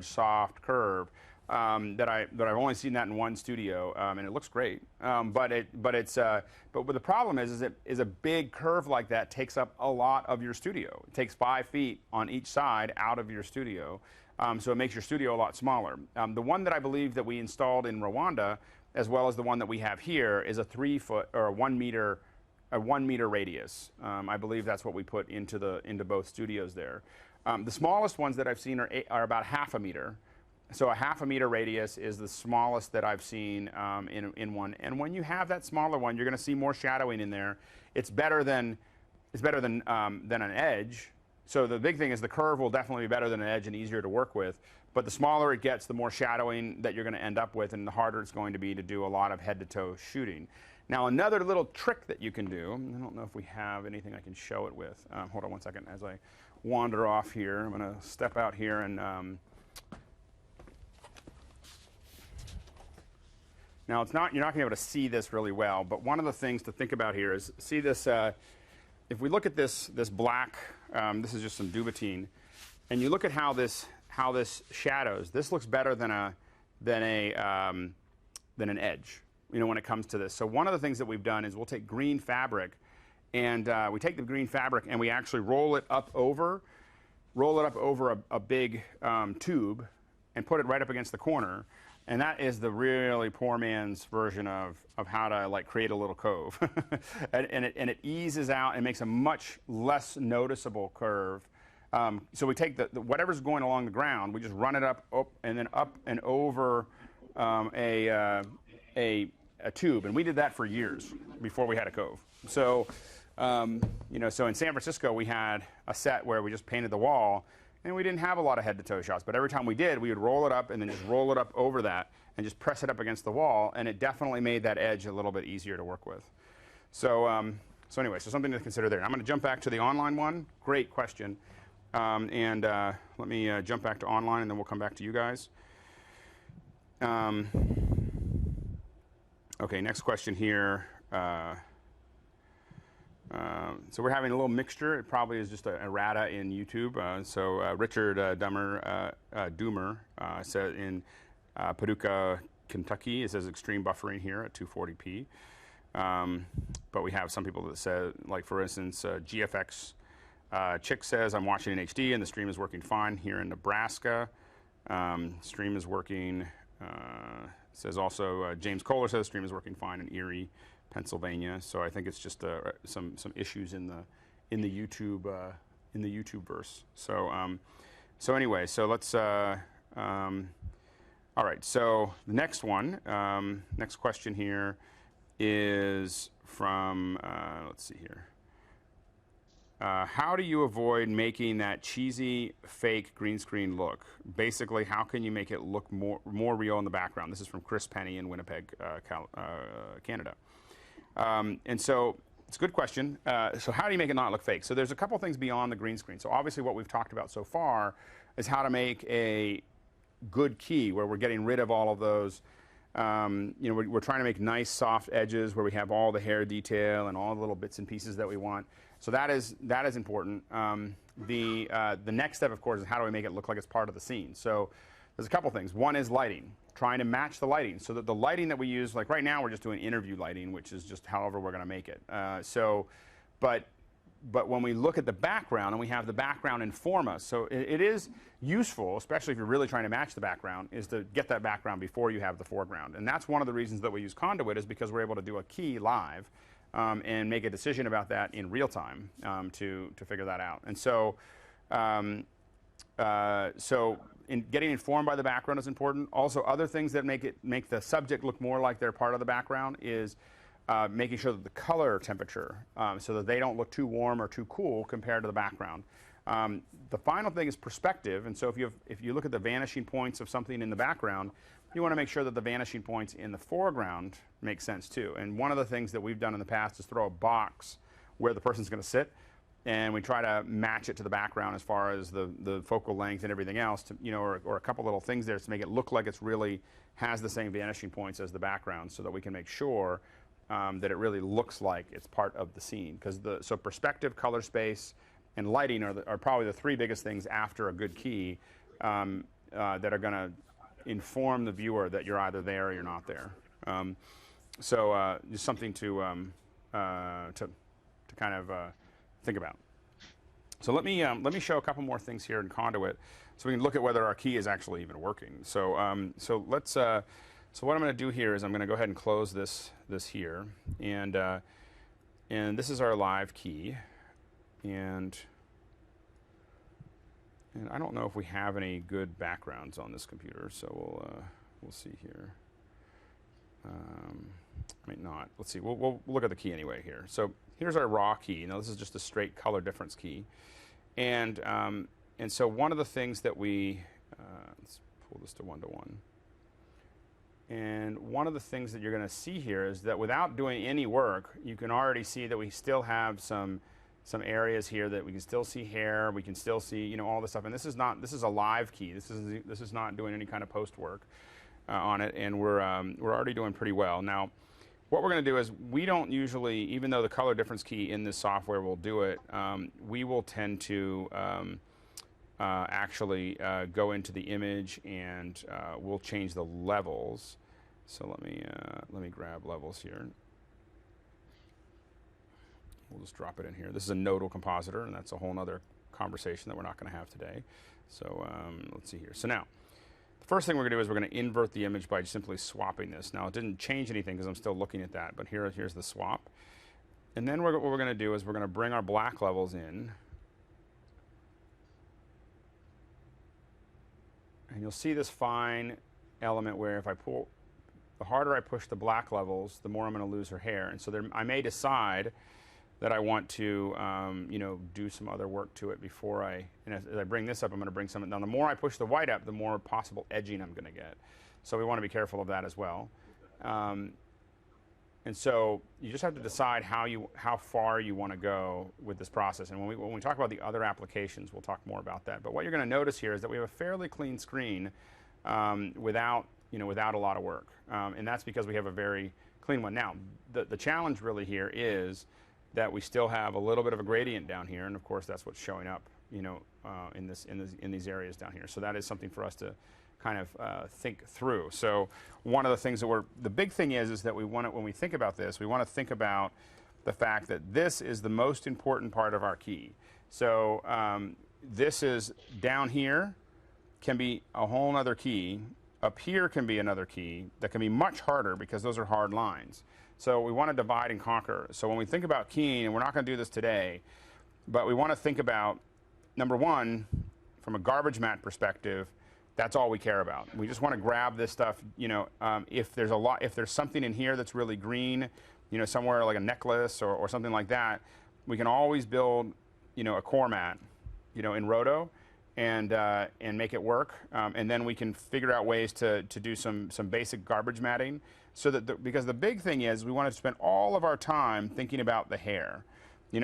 soft curve. That I've only seen that in one studio, and it looks great. But the problem is a big curve like that takes up a lot of your studio. It takes 5 feet on each side out of your studio, so it makes your studio a lot smaller. The one that I believe that we installed in Rwanda, as well as the one that we have here, is a 3-foot or a 1-meter radius. I believe that's what we put into both studios there. The smallest ones that I've seen are about 1/2 meter. So a 1/2 meter radius is the smallest that I've seen in one. And when you have that smaller one, you're going to see more shadowing in there. It's better than an edge. So the big thing is the curve will definitely be better than an edge and easier to work with. But the smaller it gets, the more shadowing that you're going to end up with, and the harder it's going to be to do a lot of head-to-toe shooting. Now, another little trick that you can do, I don't know if we have anything I can show it with. Hold on one second as I wander off here. I'm going to step out here and... Now, you're not going to be able to see this really well, but one of the things to think about here is, see this, if we look at this black, this is just some Duvetine, and you look at how this shadows, this looks better than an edge, when it comes to this. So one of the things that we've done is we'll take green fabric, and we take the green fabric and we actually roll it up over a big tube and put it right up against the corner. And that is the really poor man's version of how to create a little cove. and it eases out and makes a much less noticeable curve. So we take whatever's going along the ground, we just run it up and then up and over a tube. And we did that for years before we had a cove. So, so in San Francisco, we had a set where we just painted the wall. And we didn't have a lot of head-to-toe shots, but every time we did, we would roll it up and then just roll it up over that and just press it up against the wall, and it definitely made that edge a little bit easier to work with. So, anyway, something to consider there. I'm going to jump back to the online one. Great question. Let me jump back to online, and then we'll come back to you guys. Okay, next question here. So we're having a little mixture. It probably is just a errata in YouTube. Richard Doomer said in Paducah, Kentucky, it says extreme buffering here at 240p. But we have some people that say, like for instance, GFX Chick says, I'm watching in HD and the stream is working fine here in Nebraska. Stream is working. Says also, James Kohler says stream is working fine in Erie, Pennsylvania. So I think it's just some issues in the YouTube verse. So anyway, so let's all right. So the next one, next question here is from let's see here. How do you avoid making that cheesy fake green screen look? Basically, how can you make it look more real in the background? This is from Chris Penny in Winnipeg, Canada. And so it's a good question. So how do you make it not look fake? So there's a couple things beyond the green screen. So obviously what we've talked about so far is how to make a good key where we're getting rid of all of those. We're trying to make nice soft edges where we have all the hair detail and all the little bits and pieces that we want. So that is important. The next step, of course, is how do we make it look like it's part of the scene? So there's a couple things. One is lighting, trying to match the lighting so that the lighting that we use, like right now we're just doing interview lighting, which is just however we're going to make it. But when we look at the background and we have the background inform us, so it is useful, especially if you're really trying to match the background, is to get that background before you have the foreground. And that's one of the reasons that we use Conduit, is because we're able to do a key live and make a decision about that in real time to figure that out. And so So in getting informed by the background is important. Also, other things that make the subject look more like they're part of the background is making sure that the color temperature, so that they don't look too warm or too cool compared to the background. The final thing is perspective, and so if you look at the vanishing points of something in the background, you want to make sure that the vanishing points in the foreground make sense too. And one of the things that we've done in the past is throw a box where the person's going to sit, and we try to match it to the background as far as the focal length and everything else, to, or a couple little things there to make it look like it's really has the same vanishing points as the background, so that we can make sure that it really looks like it's part of the scene. So perspective, color space, and lighting are probably the three biggest things after a good key that are going to inform the viewer that you're either there or you're not there. So just something to kind of think about. So let me show a couple more things here in Conduit, so we can look at whether our key is actually even working. So let's. So what I'm going to do here is I'm going to go ahead and close this here, and this is our live key, and I don't know if we have any good backgrounds on this computer, so we'll see here. Might not. Let's see. We'll look at the key anyway here. So here's our raw key. Now this is just a straight color difference key, and so one of the things that we let's pull this to 1:1. And one of the things that you're going to see here is that without doing any work, you can already see that we still have some areas here that we can still see hair, we can still see all this stuff. And this is a live key. This is not doing any kind of post work on it, and we're already doing pretty well. Now, what we're going to do is we don't usually, even though the color difference key in this software will do it, we will tend to actually go into the image and we'll change the levels. So let me grab levels here. We'll just drop it in here. This is a nodal compositor, and that's a whole other conversation that we're not going to have today. So let's see here. So now, the first thing we're going to do is we're going to invert the image by simply swapping this. Now, it didn't change anything because I'm still looking at that, but here's the swap. And then what we're going to do is we're going to bring our black levels in. And you'll see this fine element where if I pull, the harder I push the black levels, the more I'm going to lose her hair. And so I may decide that I want to, do some other work to it before and as I bring this up, I'm going to bring some down. The more I push the white up, the more possible edging I'm going to get. So we want to be careful of that as well. And so you just have to decide how far you want to go with this process. And when we talk about the other applications, we'll talk more about that. But what you're going to notice here is that we have a fairly clean screen without a lot of work. And that's because we have a very clean one. Now, the challenge really here is that we still have a little bit of a gradient down here, and of course that's what's showing up, in these areas down here. So that is something for us to kind of think through. So one of the things the big thing is that when we think about this, we want to think about the fact that this is the most important part of our key. So this is down here can be a whole other key. Up here can be another key that can be much harder because those are hard lines. So we want to divide and conquer. So when we think about keying, and we're not going to do this today, but we want to think about, number one, from a garbage mat perspective, that's all we care about. We just want to grab this stuff. If there's something in here that's really green, somewhere like a necklace or something like that, we can always build, a core mat, in Roto, and make it work. And then we can figure out ways to do some basic garbage matting. So that because the big thing is we want to spend all of our time thinking about the hair.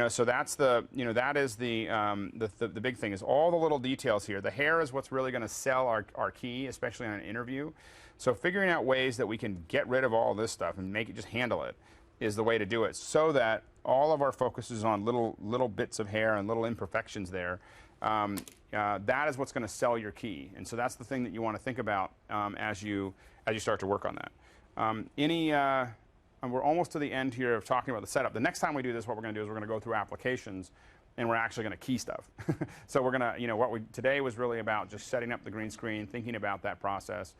So that's that is the big thing is all the little details here. The hair is what's really going to sell our key, especially on an interview. So figuring out ways that we can get rid of all this stuff and make it just handle it is the way to do it, so that all of our focus is on little bits of hair and little imperfections there. That is what's going to sell your key, and so that's the thing that you want to think about as you start to work on that. And we're almost to the end here of talking about the setup. The next time we do this, what we're going to do is we're going to go through applications, and we're actually going to key stuff. So we're going to, today was really about just setting up the green screen, thinking about that process.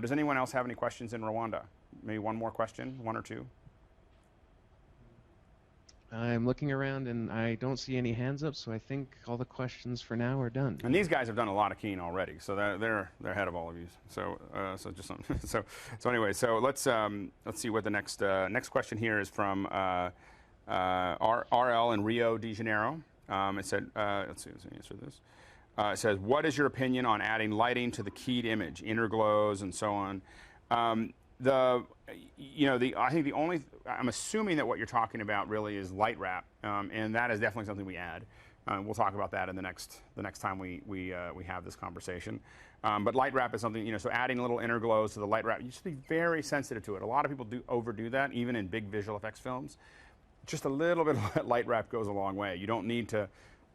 Does anyone else have any questions in Rwanda? Maybe one more question, one or two? I'm looking around and I don't see any hands up, so I think all the questions for now are done. And these guys have done a lot of keying already, so they're ahead of all of you. So just so anyway, so let's see what the next question here is from RL in Rio de Janeiro. It said, let's me answer this. It says, what is your opinion on adding lighting to the keyed image, inner glows and so on? I think I'm assuming that what you're talking about really is light wrap, and that is definitely something we add. We'll talk about that in the next time we have this conversation. But light wrap is something, so adding little inner glows to the light wrap, you should be very sensitive to it. A lot of people do overdo that, even in big visual effects films. Just a little bit of light wrap goes a long way. You don't need to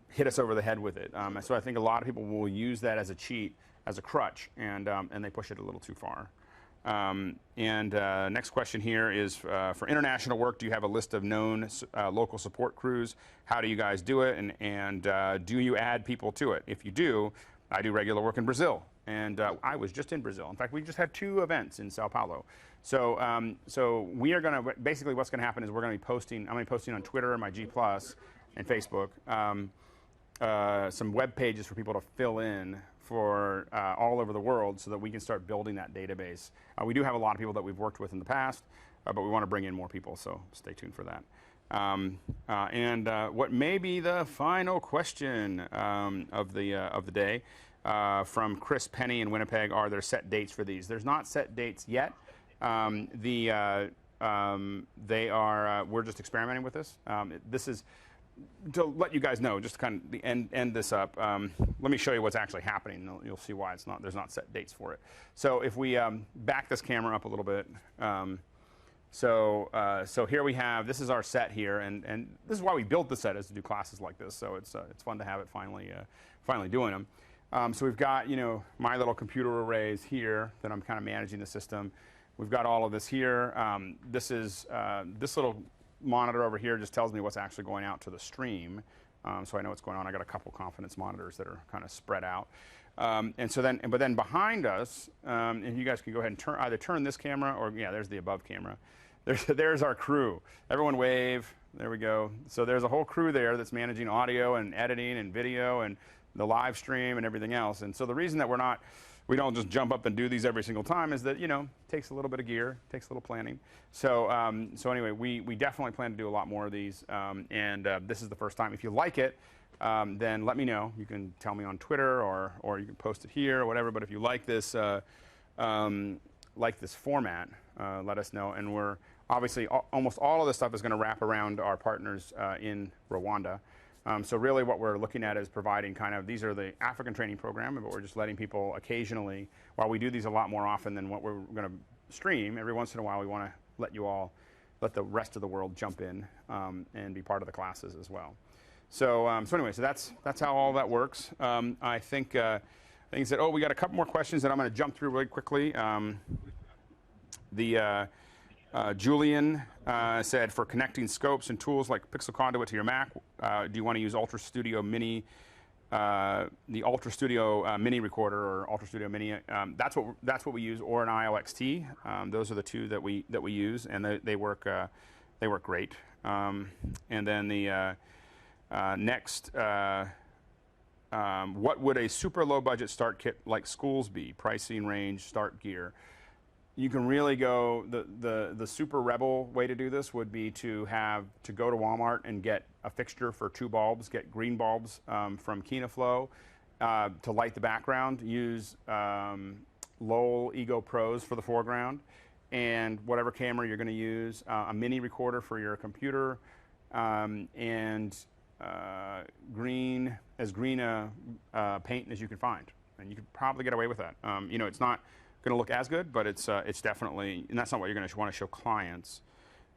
hit us over the head with it. So I think a lot of people will use that as a cheat, as a crutch, and they push it a little too far. Next question here is for international work, do you have a list of known local support crews? How do you guys do it? And do you add people to it? If you do, I do regular work in Brazil. And I was just in Brazil. In fact, we just had 2 events in Sao Paulo. So we are going to, basically what's going to happen is we're going to be posting, I'm going to be posting on Twitter and my G+, and Facebook, some web pages for people to fill in for all over the world so that we can start building that database. We do have a lot of people that we've worked with in the past, but we want to bring in more people, so stay tuned for that. What may be the final question of the day from Chris Penny in Winnipeg, are there set dates for these? There's not set dates yet. They are, we're just experimenting with this. This is, to let you guys know, just to kind of end this up, let me show you what's actually happening. You'll see why there's not set dates for it. So if we back this camera up a little bit, so here we have, this is our set here, and this is why we built the set, is to do classes like this. So it's fun to have it finally doing them. So we've got my little computer arrays here that I'm kind of managing the system. We've got all of this here. This is this little monitor over here just tells me what's actually going out to the stream, so I know what's going on. I got a couple confidence monitors that are kind of spread out, but then behind us, and you guys can go ahead and either turn this camera, or there's the above camera. There's our crew. Everyone wave. There we go. So there's a whole crew there that's managing audio and editing and video and the live stream and everything else. And so the reason that we don't just jump up and do these every single time is that, takes a little bit of gear, takes a little planning. So anyway, we definitely plan to do a lot more of these, and this is the first time. If you like it, then let me know. You can tell me on Twitter, or you can post it here or whatever. But if you like this format, let us know. And we're obviously almost all of this stuff is going to wrap around our partners in Rwanda. So really what we're looking at is providing these are the African training program, but we're just letting people occasionally, while we do these a lot more often than what we're going to stream, every once in a while we want to let the rest of the world jump in and be part of the classes as well. So anyway, so that's how all that works. I think we got a couple more questions that I'm going to jump through really quickly. Julian said, for connecting scopes and tools like Pixel Conduit to your Mac, do you want to use Ultra Studio Mini, the Ultra Studio Mini recorder, or Ultra Studio Mini? That's what we use, or an IOXT. Those are the 2 that we use, and they work great. And then the next, what would a super low budget start kit like schools be? Pricing range, start gear. You can really go, the super rebel way to do this would be to go to Walmart and get a fixture for 2 bulbs, get green bulbs from KinaFlow to light the background, use Lowell Ego Pros for the foreground, and whatever camera you're going to use, a mini recorder for your computer, and green a paint as you can find. And you could probably get away with that. It's not going to look as good, but it's definitely, and that's not what you're going to want to show clients.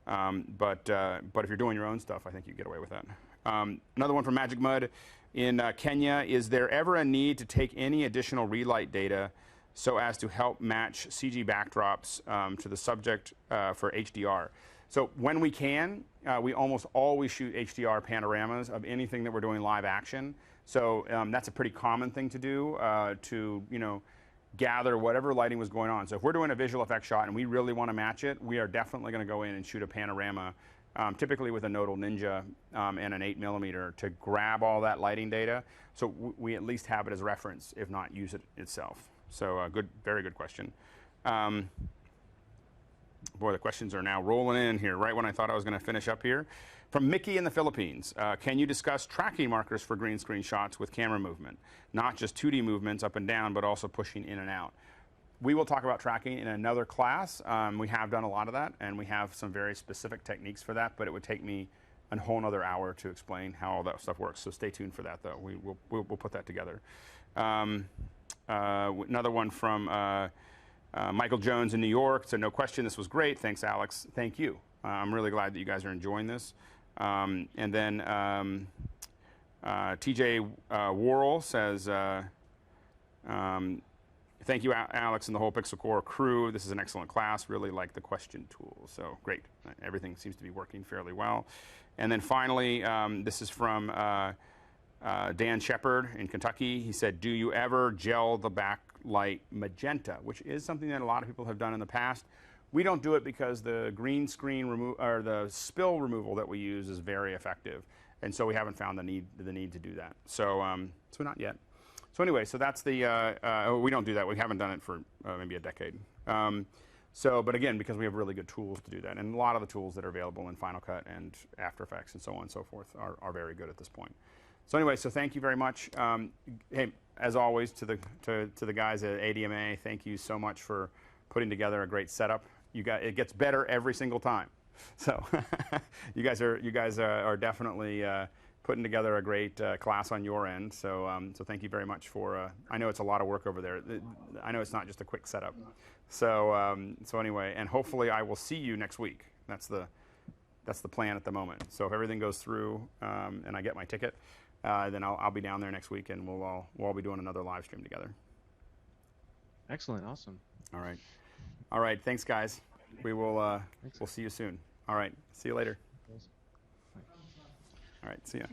But if you're doing your own stuff, I think you get away with that. Another one from Magic Mud in Kenya: is there ever a need to take any additional relight data so as to help match CG backdrops to the subject for HDR? So when we can, we almost always shoot HDR panoramas of anything that we're doing live action. So that's a pretty common thing to do to gather whatever lighting was going on. So if we're doing a visual effects shot and we really want to match it, we are definitely going to go in and shoot a panorama typically with a Nodal Ninja and an 8mm to grab all that lighting data. So we at least have it as reference, if not use it itself. So very good question. Boy, the questions are now rolling in here right when I thought I was going to finish up here. From Mickey in the Philippines, can you discuss tracking markers for green screen shots with camera movement? Not just 2D movements up and down, but also pushing in and out. We will talk about tracking in another class. We have done a lot of that, and we have some very specific techniques for that, but it would take me a whole nother hour to explain how all that stuff works. So stay tuned for that, though. We'll put that together. Another one from Michael Jones in New York. So no question, this was great. Thanks, Alex. Thank you. I'm really glad that you guys are enjoying this. And then TJ Worrell says, thank you, Alex, and the whole Pixel Core crew. This is an excellent class. Really like the question tools. So great. Everything seems to be working fairly well. And then finally, this is from Dan Shepard in Kentucky. He said, do you ever gel the backlight magenta, which is something that a lot of people have done in the past. We don't do it because the green screen or the spill removal that we use is very effective, and so we haven't found the need to do that. So so not yet. So anyway, so that's the we don't do that. We haven't done it for maybe a decade. But again, because we have really good tools to do that, and a lot of the tools that are available in Final Cut and After Effects and so on and so forth are very good at this point. So anyway, so thank you very much. Hey, as always, to the guys at ADMA, thank you so much for putting together a great setup. It gets better every single time. So you guys are definitely putting together a great class on your end. So so thank you very much for. I know it's a lot of work over there. I know it's not just a quick setup. So so anyway, and hopefully I will see you next week. That's the plan at the moment. So if everything goes through and I get my ticket, then I'll be down there next week, and we'll all be doing another live stream together. Excellent. Awesome. All right. All right. Thanks, guys. We will we'll see you soon. All right. See you later. All right. See ya.